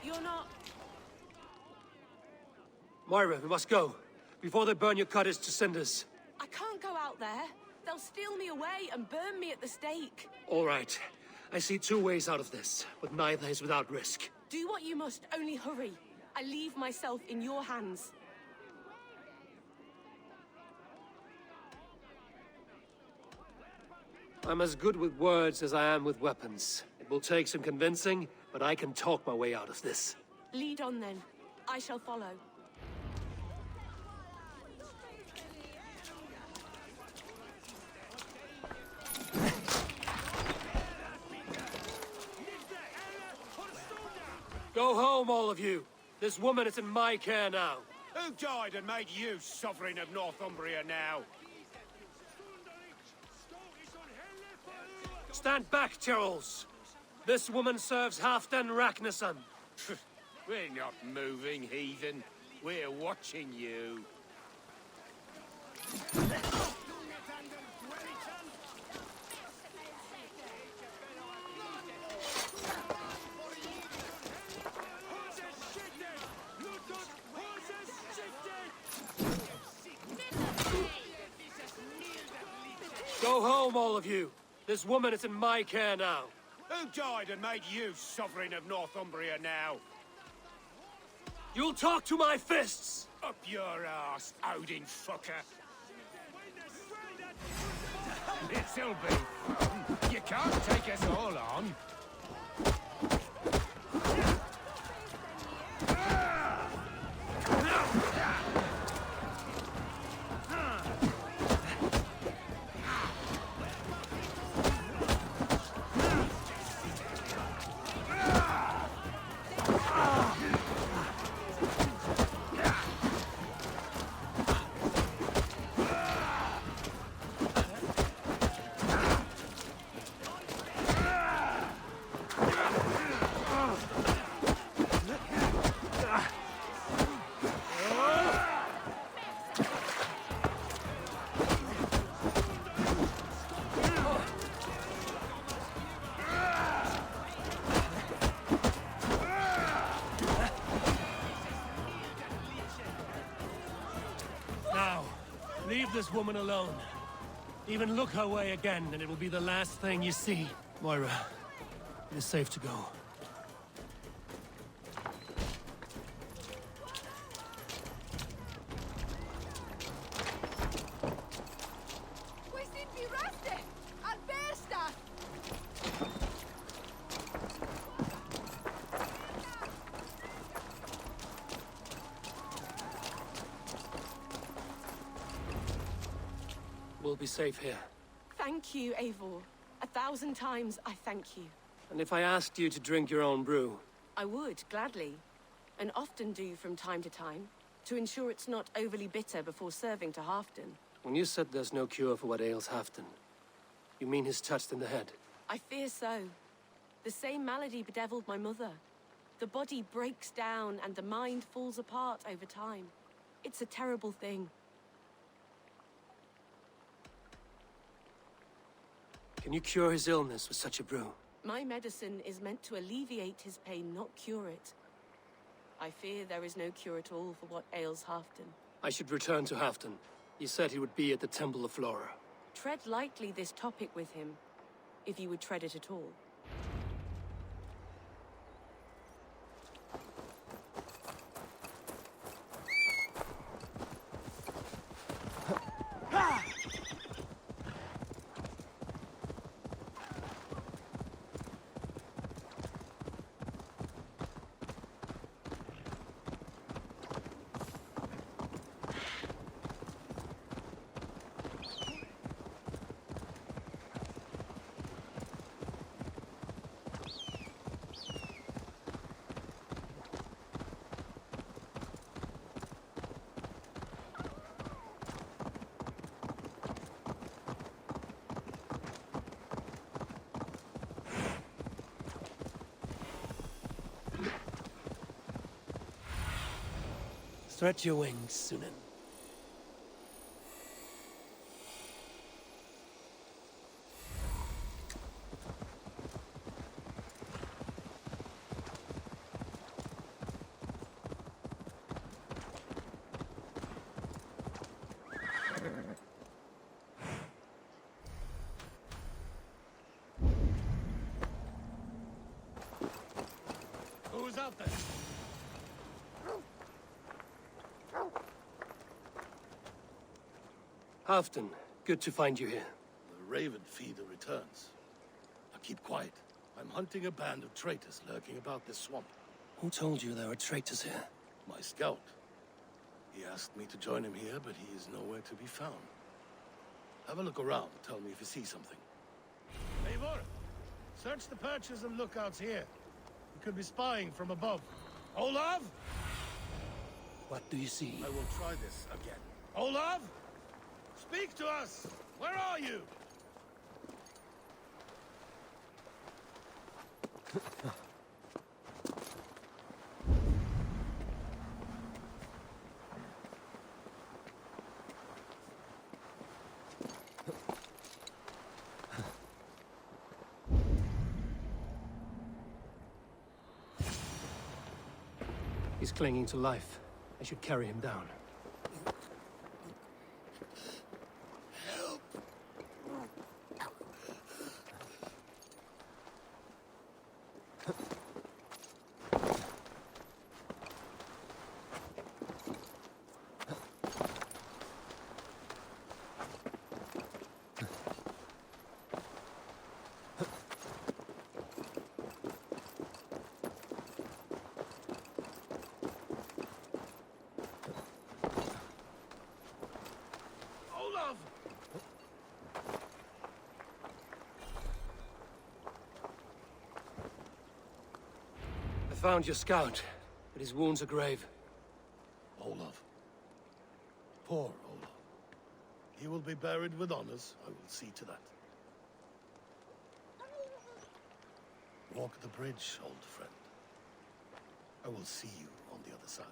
You're not... Moira, we must go. Before they burn your cottage to cinders. I can't go out there. They'll steal me away and burn me at the stake. All right. I see two ways out of this, but neither is without risk. Do what you must, only hurry. I leave myself in your hands. I'm as good with words as I am with weapons. It will take some convincing, but I can talk my way out of this. Lead on then. I shall follow. Go home, all of you. This woman is in my care now. Who died and made you sovereign of Northumbria now? Stand back, Tyrrells. This woman serves Halfdan Ragnarsson. We're not moving, heathen. We're watching you. Go home, all of you. This woman is in my care now. Who died and made you sovereign of Northumbria now? You'll talk to my fists! Up your ass, Odin fucker! This'll be fun. You can't take us all on. Leave this woman alone. Even look her way again, and it will be the last thing you see. Moira, it is safe to go. We'll be safe here. Thank you, Eivor. 1,000 times I thank you. And if I asked you to drink your own brew? I would, gladly. And often do from time to time, to ensure it's not overly bitter before serving to Halfdan. When you said there's no cure for what ails Halfdan, You mean he's touched in the head? I fear so. The same malady bedeviled my mother. The body breaks down and the mind falls apart over time. It's a terrible thing. Can you cure his illness with such a brew? My medicine is meant to alleviate his pain, not cure it. I fear there is no cure at all for what ails Halfdan. I should return to Halfdan. He said he would be at the Temple of Flora. Tread lightly this topic with him, if you would tread it at all. Stretch your wings, Sunan. Who's out there? Halfdan, good to find you here. The Raven Feeder returns. Now keep quiet. I'm hunting a band of traitors lurking about this swamp. Who told you there were traitors here? My scout. He asked me to join him here, but he is nowhere to be found. Have a look around. Tell me if you see something. Eivor! Search the perches and lookouts here. You could be spying from above. Olav! What do you see? I will try this again. Olav! Speak to us! Where are you? He's clinging to life. I should carry him down. I found your scout, but his wounds are grave. Olaf. Poor Olaf. He will be buried with honors. I will see to that. Walk the bridge, old friend. I will see you on the other side.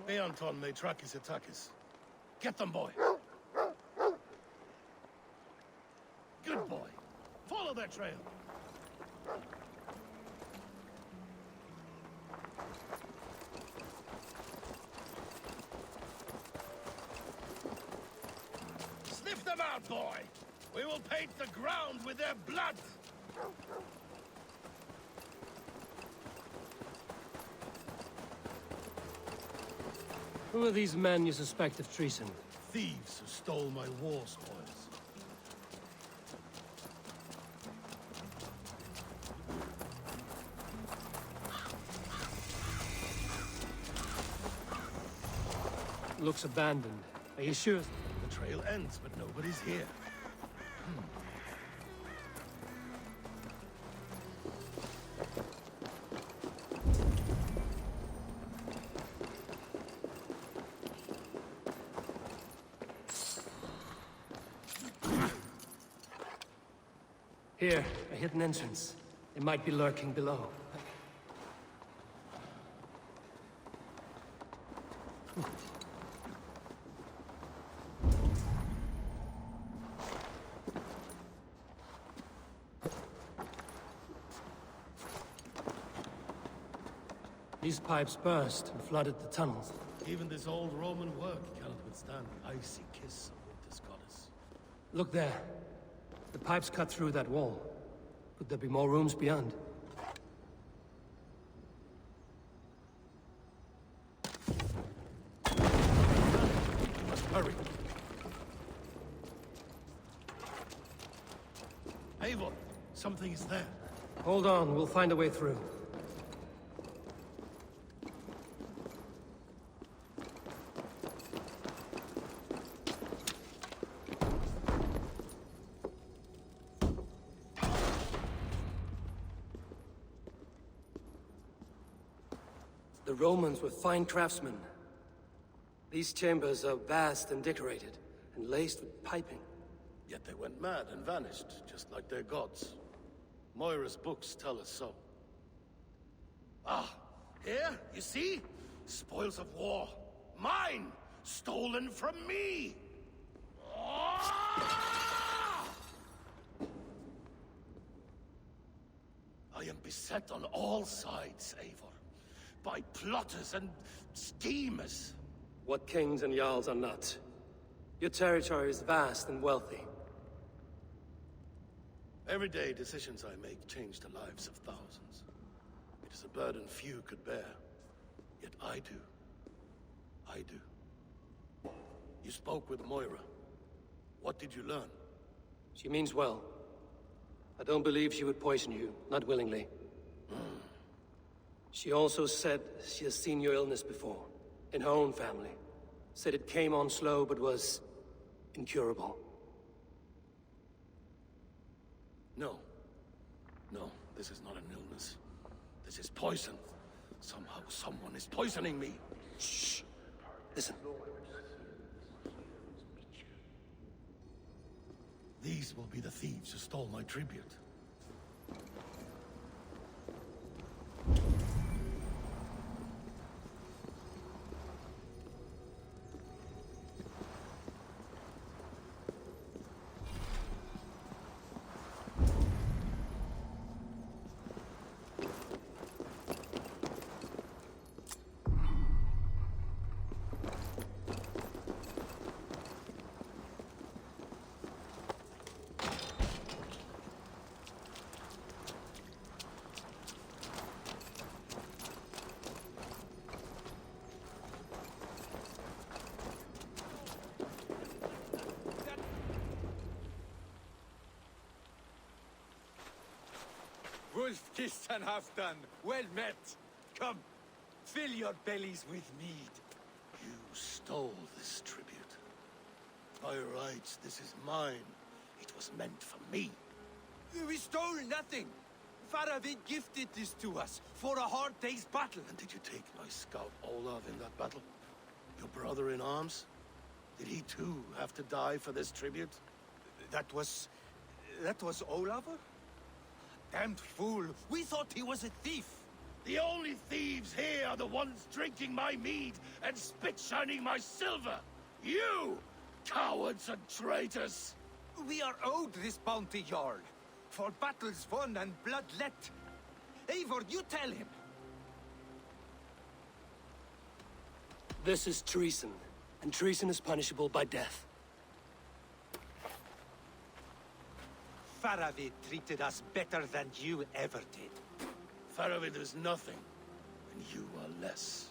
Beanton may track his attackers. Get them, boy! Good boy. Follow their trail. Sniff them out, boy! We will paint the ground with their blood! Who are these men you suspect of treason? Thieves who stole my war spoils. Looks abandoned. Are you sure? The trail ends, but nobody's here. Here, a hidden entrance. It might be lurking below. These pipes burst and flooded the tunnels. Even this old Roman work cannot withstand the icy kiss of winter's goddess. Look there. The pipes cut through that wall. Could there be more rooms beyond? We must hurry. Eivor, something is there. Hold on, we'll find a way through. The Romans were fine craftsmen. These chambers are vast and decorated, and laced with piping. Yet they went mad and vanished, just like their gods. Moira's books tell us so. Ah, here, you see? Spoils of war. Mine! Stolen from me! Ah! I am beset on all sides, Eivor. By plotters and schemers. What kings and jarls are not. Your territory is vast and wealthy. Everyday decisions I make change the lives of thousands. It is a burden few could bear. Yet I do. I do. You spoke with Moira. What did you learn? She means well. I don't believe she would poison you, not willingly. She also said she has seen your illness before, in her own family. Said it came on slow, but was incurable. No. No, this is not an illness. This is poison. Somehow someone is poisoning me. Shh. Listen. These will be the thieves who stole my tribute. Wolf-kissed and half done. Well met. Come, fill your bellies with mead. You stole this tribute. By rights, this is mine. It was meant for me. We stole nothing. Faravid gifted this to us for a hard day's battle. And did you take my scout Olav in that battle? Your brother in arms? Did he too have to die for this tribute? That was Olaver? Damned fool! We thought he was a thief! The only thieves here are the ones drinking my mead and spit-shining my silver! You! Cowards and traitors! We are owed this bounty, Jarl. For battles won and blood let. Eivor, you tell him! This is treason, and treason is punishable by death. Faravid treated us better than you ever did. Faravid is nothing, and you are less.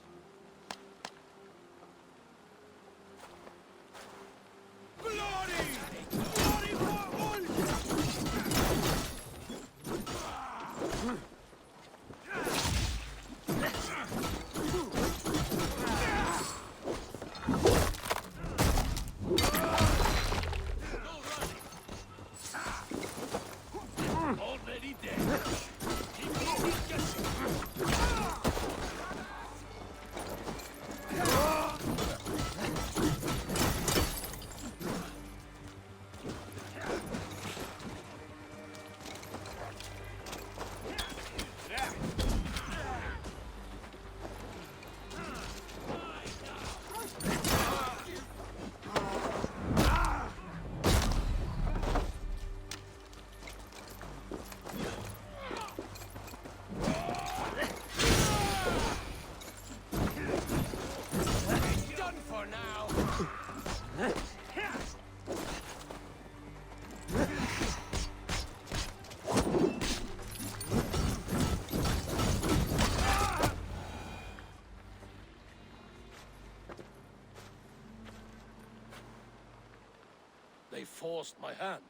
They forced my hand.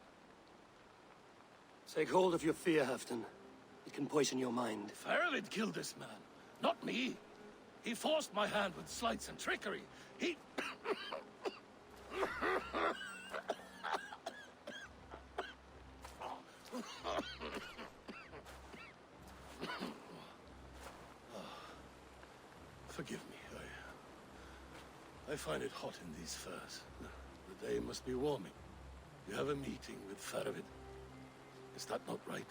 Take hold of your fear, Halfdan. It can poison your mind. Faravid killed this man, not me. He forced my hand with sleights and trickery. He... Forgive me. I find it hot in these furs. The day must be warming. You have a meeting with Faravid. Is that not right?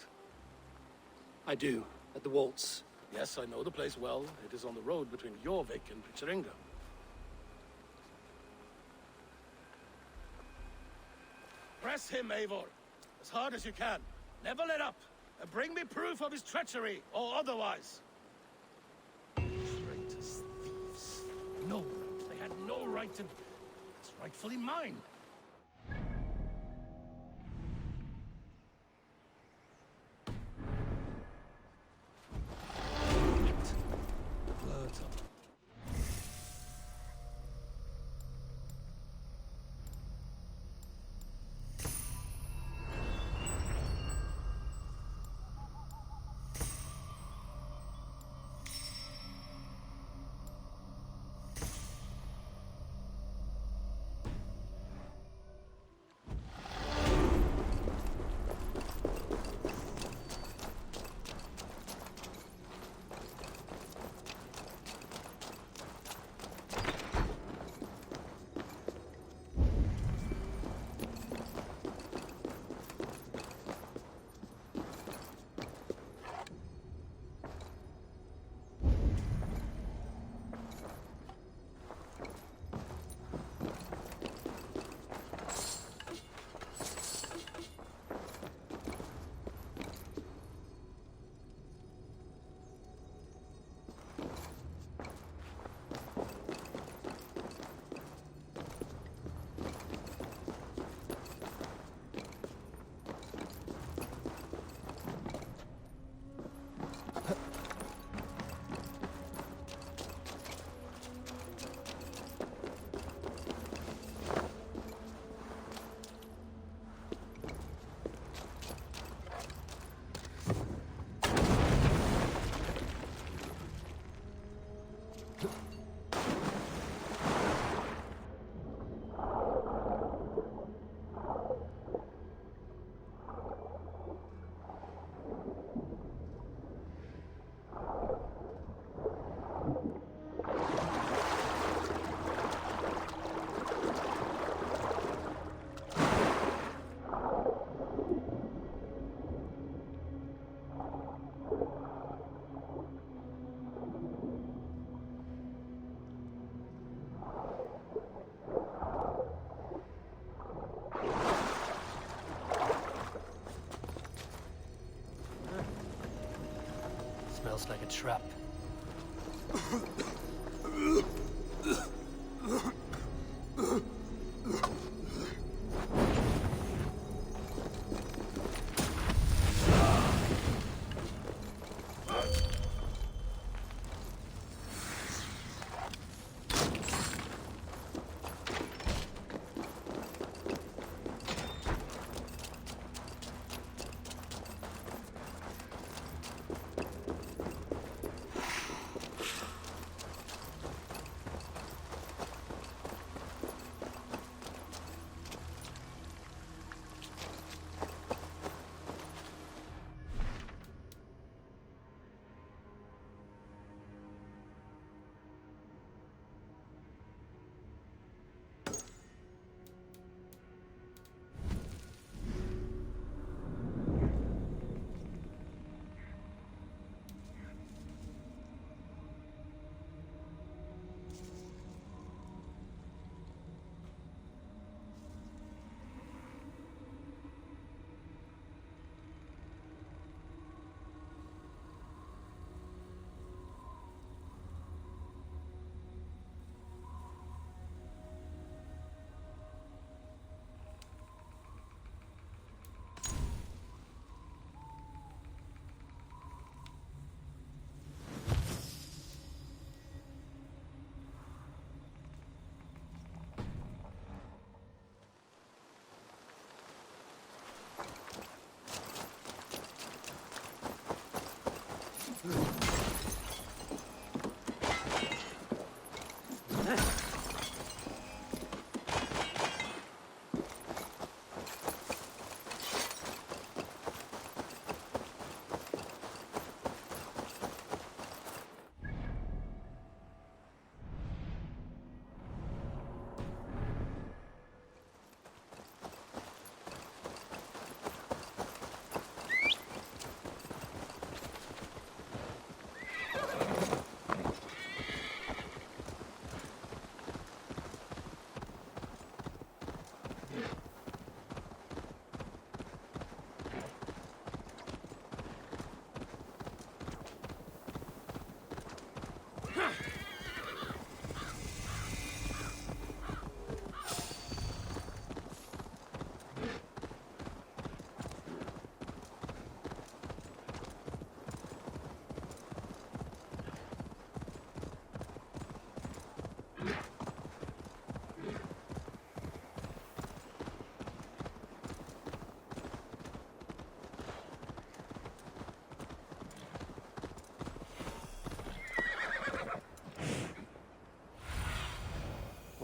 I do, at the waltz. Yes, I know the place well. It is on the road between Jorvik and Picheringa. Press him, Eivor. As hard as you can. Never let up. And bring me proof of his treachery, or otherwise. Traitors, thieves. No right. They had no right to... It's rightfully mine. Smells like a trap.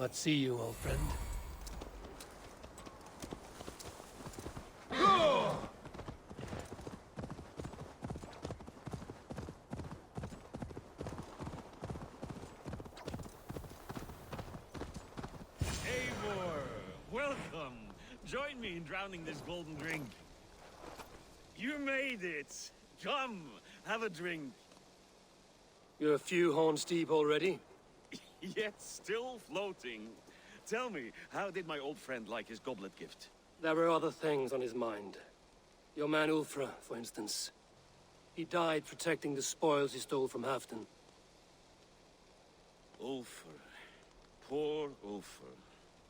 What see you, old friend? Eivor, welcome. Join me in drowning this golden drink. You made it. Come, have a drink. You're a few horns deep already? Yet still floating. Tell me, how did my old friend like his goblet gift? There were other things on his mind. Your man Ulfra, for instance. He died protecting the spoils he stole from Halfdan. Ulfr. Poor Ulfr.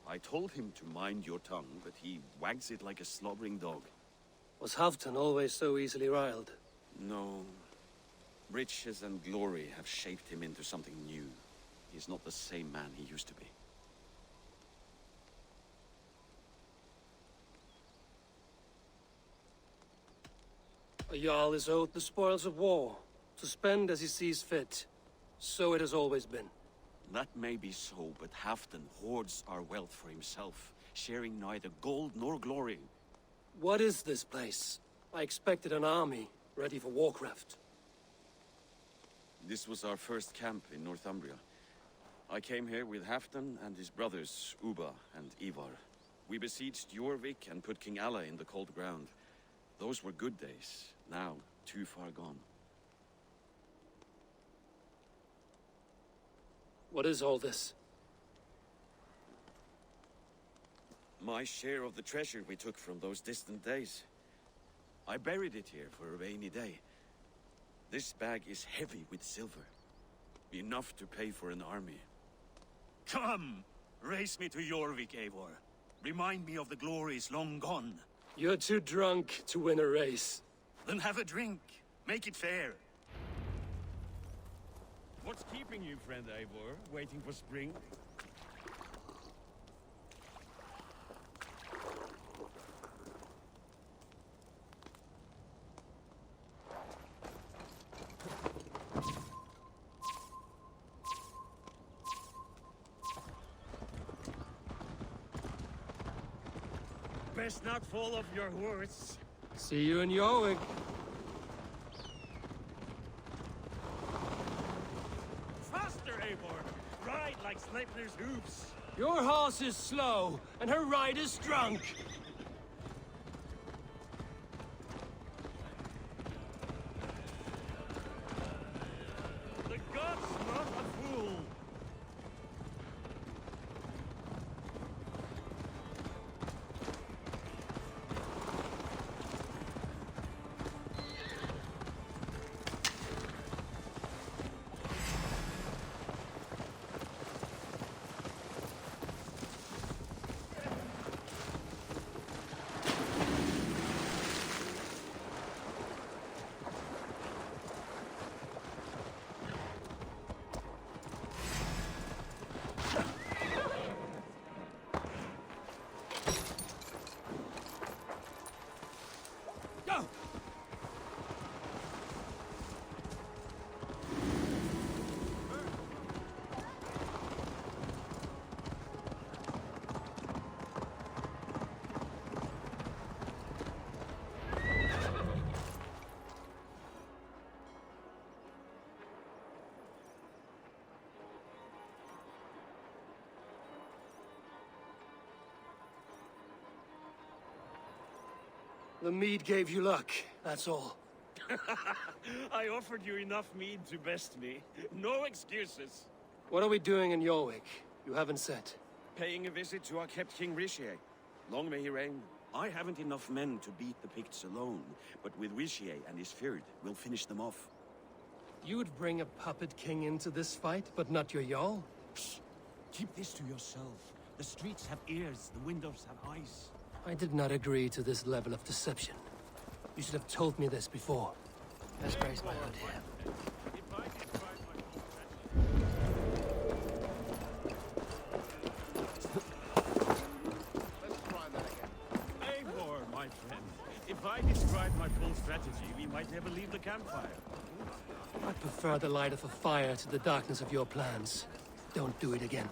I told him to mind your tongue, but he wags it like a slobbering dog. Was Halfdan always so easily riled? No. Riches and glory have shaped him into something new. He's not the same man he used to be. A Jarl is owed the spoils of war, to spend as he sees fit. So it has always been. That may be so, but Halfdan hoards our wealth for himself, sharing neither gold nor glory. What is this place? I expected an army, ready for warcraft. This was our first camp in Northumbria. I came here with Halfdan and his brothers, Ubba and Eivor. We besieged Jorvik and put King Alla in the cold ground. Those were good days, now too far gone. What is all this? My share of the treasure we took from those distant days. I buried it here for a rainy day. This bag is heavy with silver. Enough to pay for an army. Come! Race me to Jorvik, Eivor. Remind me of the glories long gone. You're too drunk to win a race. Then have a drink. Make it fair. What's keeping you, friend Eivor? Waiting for spring? Best not fall off your horse. See you in Jorvik. Faster, Eivor! Ride like Sleipnir's hooves. Your horse is slow, and her rider's drunk. The god's not a fool. The mead gave you luck, that's all. I offered you enough mead to best me. No excuses. What are we doing in Jorvik? You haven't said. Paying a visit to our kept King Richier. Long may he reign. I haven't enough men to beat the Picts alone, but with Richier and his Fyrd, we'll finish them off. You would bring a puppet king into this fight, but not your Jarl? Psst. Keep this to yourself. The streets have ears, the windows have eyes. I did not agree to this level of deception. You should have told me this before. Let's raise my hand here. Eivor, my friend. If I describe my full strategy, we might never leave the campfire. I prefer the light of a fire to the darkness of your plans. Don't do it again.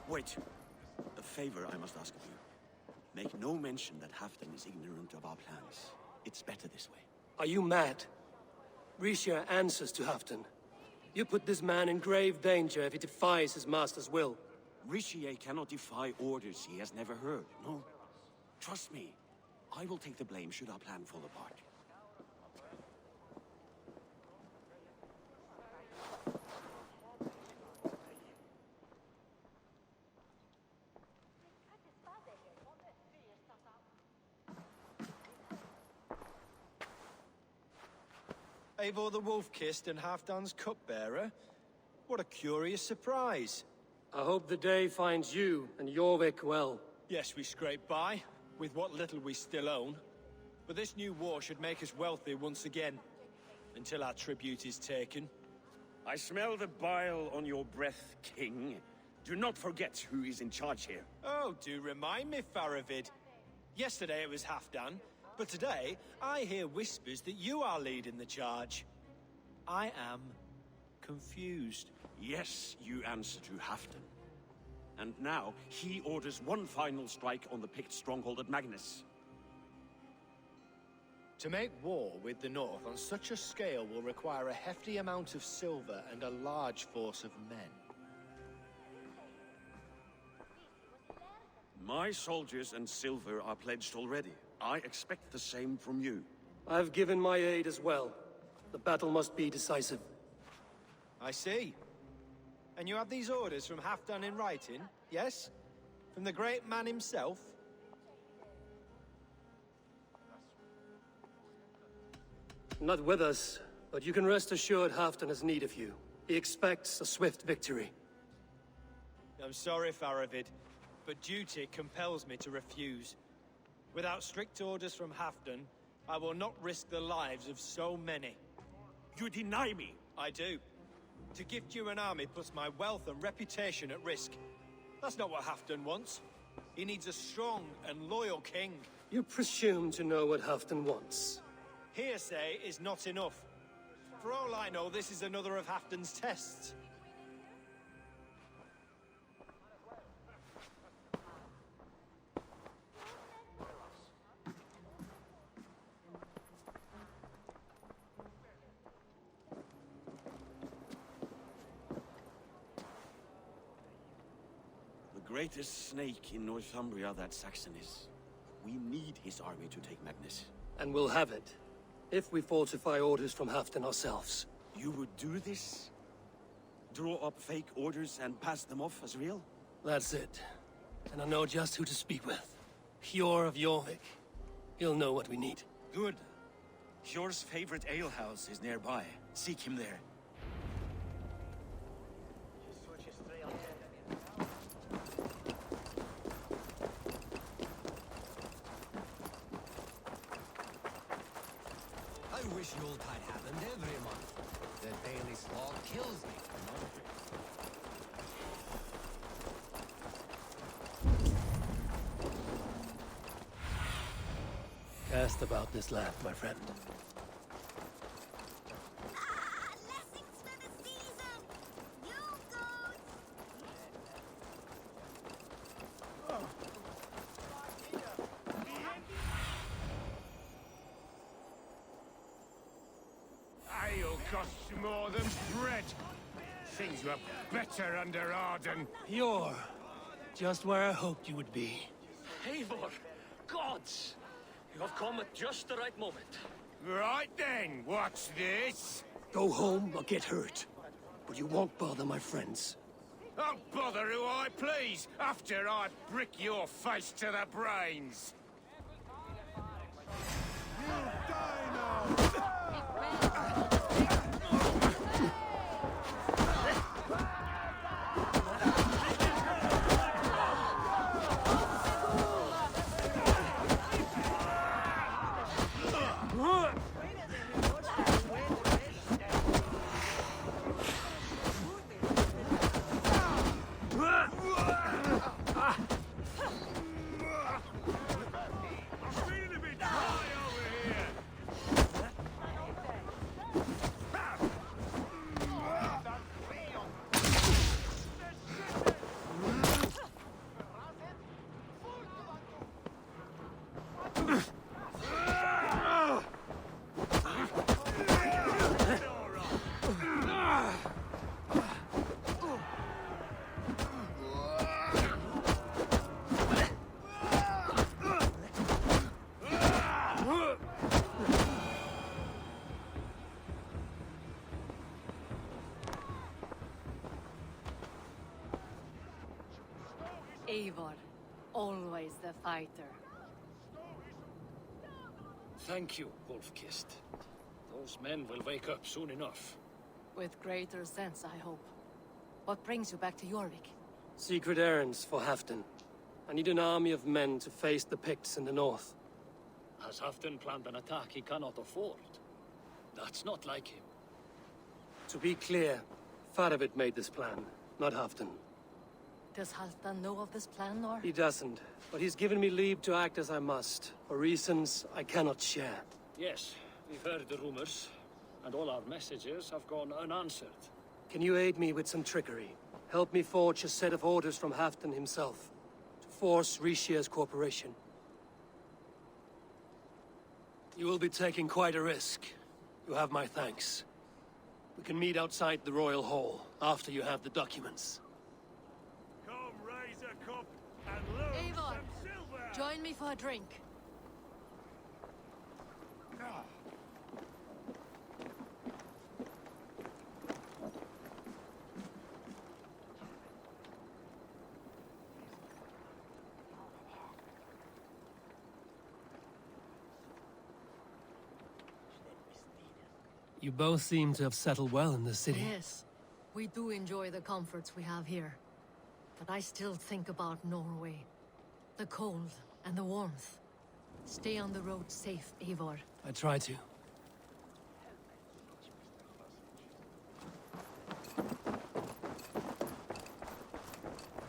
Wait. A favor I must ask of you. Make no mention that Halfdan is ignorant of our plans. It's better this way. Are you mad? Richier answers to Halfdan. You put this man in grave danger if he defies his master's will. Richier cannot defy orders he has never heard, no? Trust me. I will take the blame should our plan fall apart. Eivor the Wolf-Kissed and Halfdan's cupbearer? What a curious surprise. I hope the day finds you and Jorvik well. Yes, we scrape by, with what little we still own. But this new war should make us wealthy once again, until our tribute is taken. I smell the bile on your breath, King. Do not forget who is in charge here. Oh, do remind me, Faravid. Yesterday it was Halfdan, but today I hear whispers that you are leading the charge. I am confused. Yes, you answer to Halfdan. And now, he orders one final strike on the Pict stronghold at Magnus. To make war with the North on such a scale will require a hefty amount of silver and a large force of men. My soldiers and silver are pledged already. I expect the same from you. I've given my aid as well. The battle must be decisive. I see. And you have these orders from Halfdan in writing, yes? From the great man himself? Not with us, but you can rest assured Halfdan has need of you. He expects a swift victory. I'm sorry, Faravid, but duty compels me to refuse. Without strict orders from Halfdan, I will not risk the lives of so many. You deny me! I do. To gift you an army puts my wealth and reputation at risk. That's not what Halfdan wants. He needs a strong and loyal king. You presume to know what Halfdan wants. Hearsay is not enough. For all I know, this is another of Halfdan's tests. The greatest snake in Northumbria that Saxon is. We need his army to take Magnus. And we'll have it. If we falsify orders from Halfdan ourselves. You would do this? Draw up fake orders and pass them off as real? That's it. And I know just who to speak with. Hjor of Jorvik. He'll know what we need. Good. Hjor's favorite alehouse is nearby. Seek him there. I wish Yuletide happened every month. The daily slog kills me, you know? Cast about this land, my friend. Ale costs more than bread. Things were better under Arden. You're just where I hoped you would be. Eivor! Gods! You have come at just the right moment. Right then, what's this? Go home or get hurt. But you won't bother my friends. I'll bother who I please, after I brick your face to the brains. You die now! Eivor, always the fighter. Thank you, Wolf-Kissed. Those men will wake up soon enough. With greater sense, I hope. What brings you back to Jorvik? Secret errands for Halfdan. I need an army of men to face the Picts in the north. Has Halfdan planned an attack he cannot afford? That's not like him. To be clear, Faravid made this plan, not Halfdan. Does Halfdan know of this plan, or? He doesn't, but he's given me leave to act as I must, for reasons I cannot share. Yes, we've heard the rumors, and all our messages have gone unanswered. Can you aid me with some trickery? Help me forge a set of orders from Halfdan himself, to force Rishia's cooperation. You will be taking quite a risk. You have my thanks. We can meet outside the Royal Hall, after you have the documents. Eivor, join me for a drink. You both seem to have settled well in the city. Yes, we do enjoy the comforts we have here. But I still think about Norway. The cold and the warmth. Stay on the road safe, Eivor. I try to. You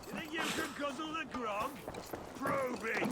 think you can guzzle the grog? Prove it!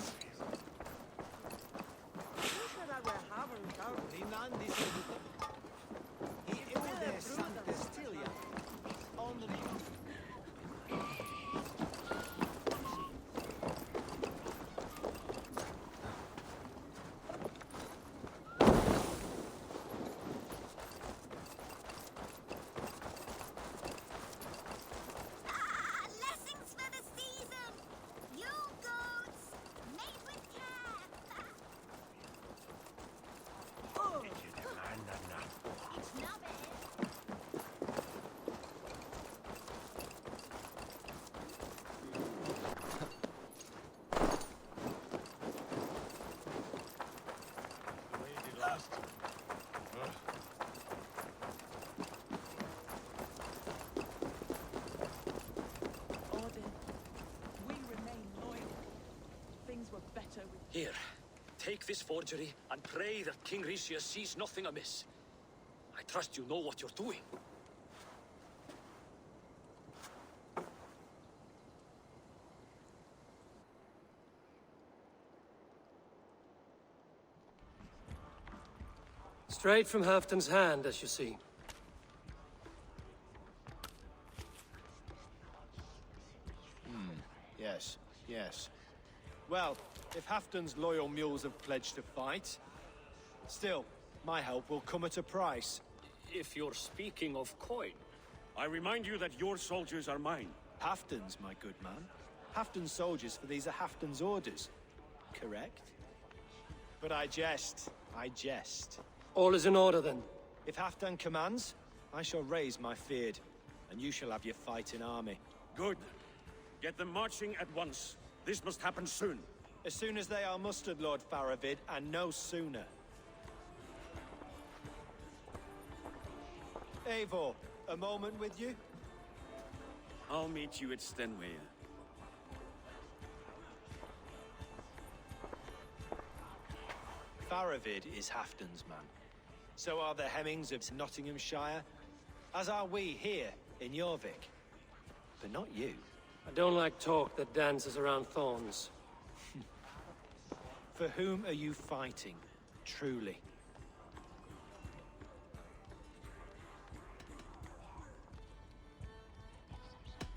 take this forgery and pray that King Ricius sees nothing amiss. I trust you know what you're doing. Straight from Halfton's hand, as you see. Yes, yes. Well, if Halfton's loyal mules have pledged to fight, still, my help will come at a price. If you're speaking of coin... I remind you that your soldiers are mine. Halfton's, my good man. Halfton's soldiers, for these are Halfton's orders. Correct? But I jest. I jest. All is in order, then. If Halfdan commands, I shall raise my feared, and you shall have your fighting army. Good. Get them marching at once. This must happen soon. As soon as they are mustered, Lord Faravid, and no sooner. Eivor, a moment with you? I'll meet you at Stenway. Faravid is Halfdan's man. So are the Hemmings of Nottinghamshire, as are we here in Jorvik. But not you. I don't like talk that dances around thorns. For whom are you fighting, truly?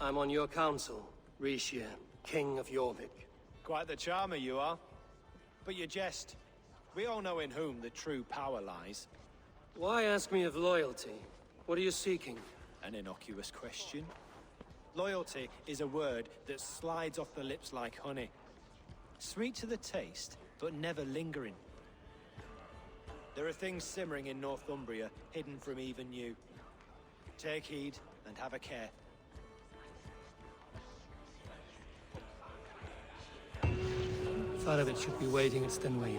I'm on your council, Rishia, King of Jorvik. Quite the charmer you are. But you jest. We all know in whom the true power lies. Why ask me of loyalty? What are you seeking? An innocuous question. Loyalty is a word that slides off the lips like honey. Sweet to the taste, but never lingering. There are things simmering in Northumbria, hidden from even you. Take heed, and have a care. Faravid should be waiting at Stenway.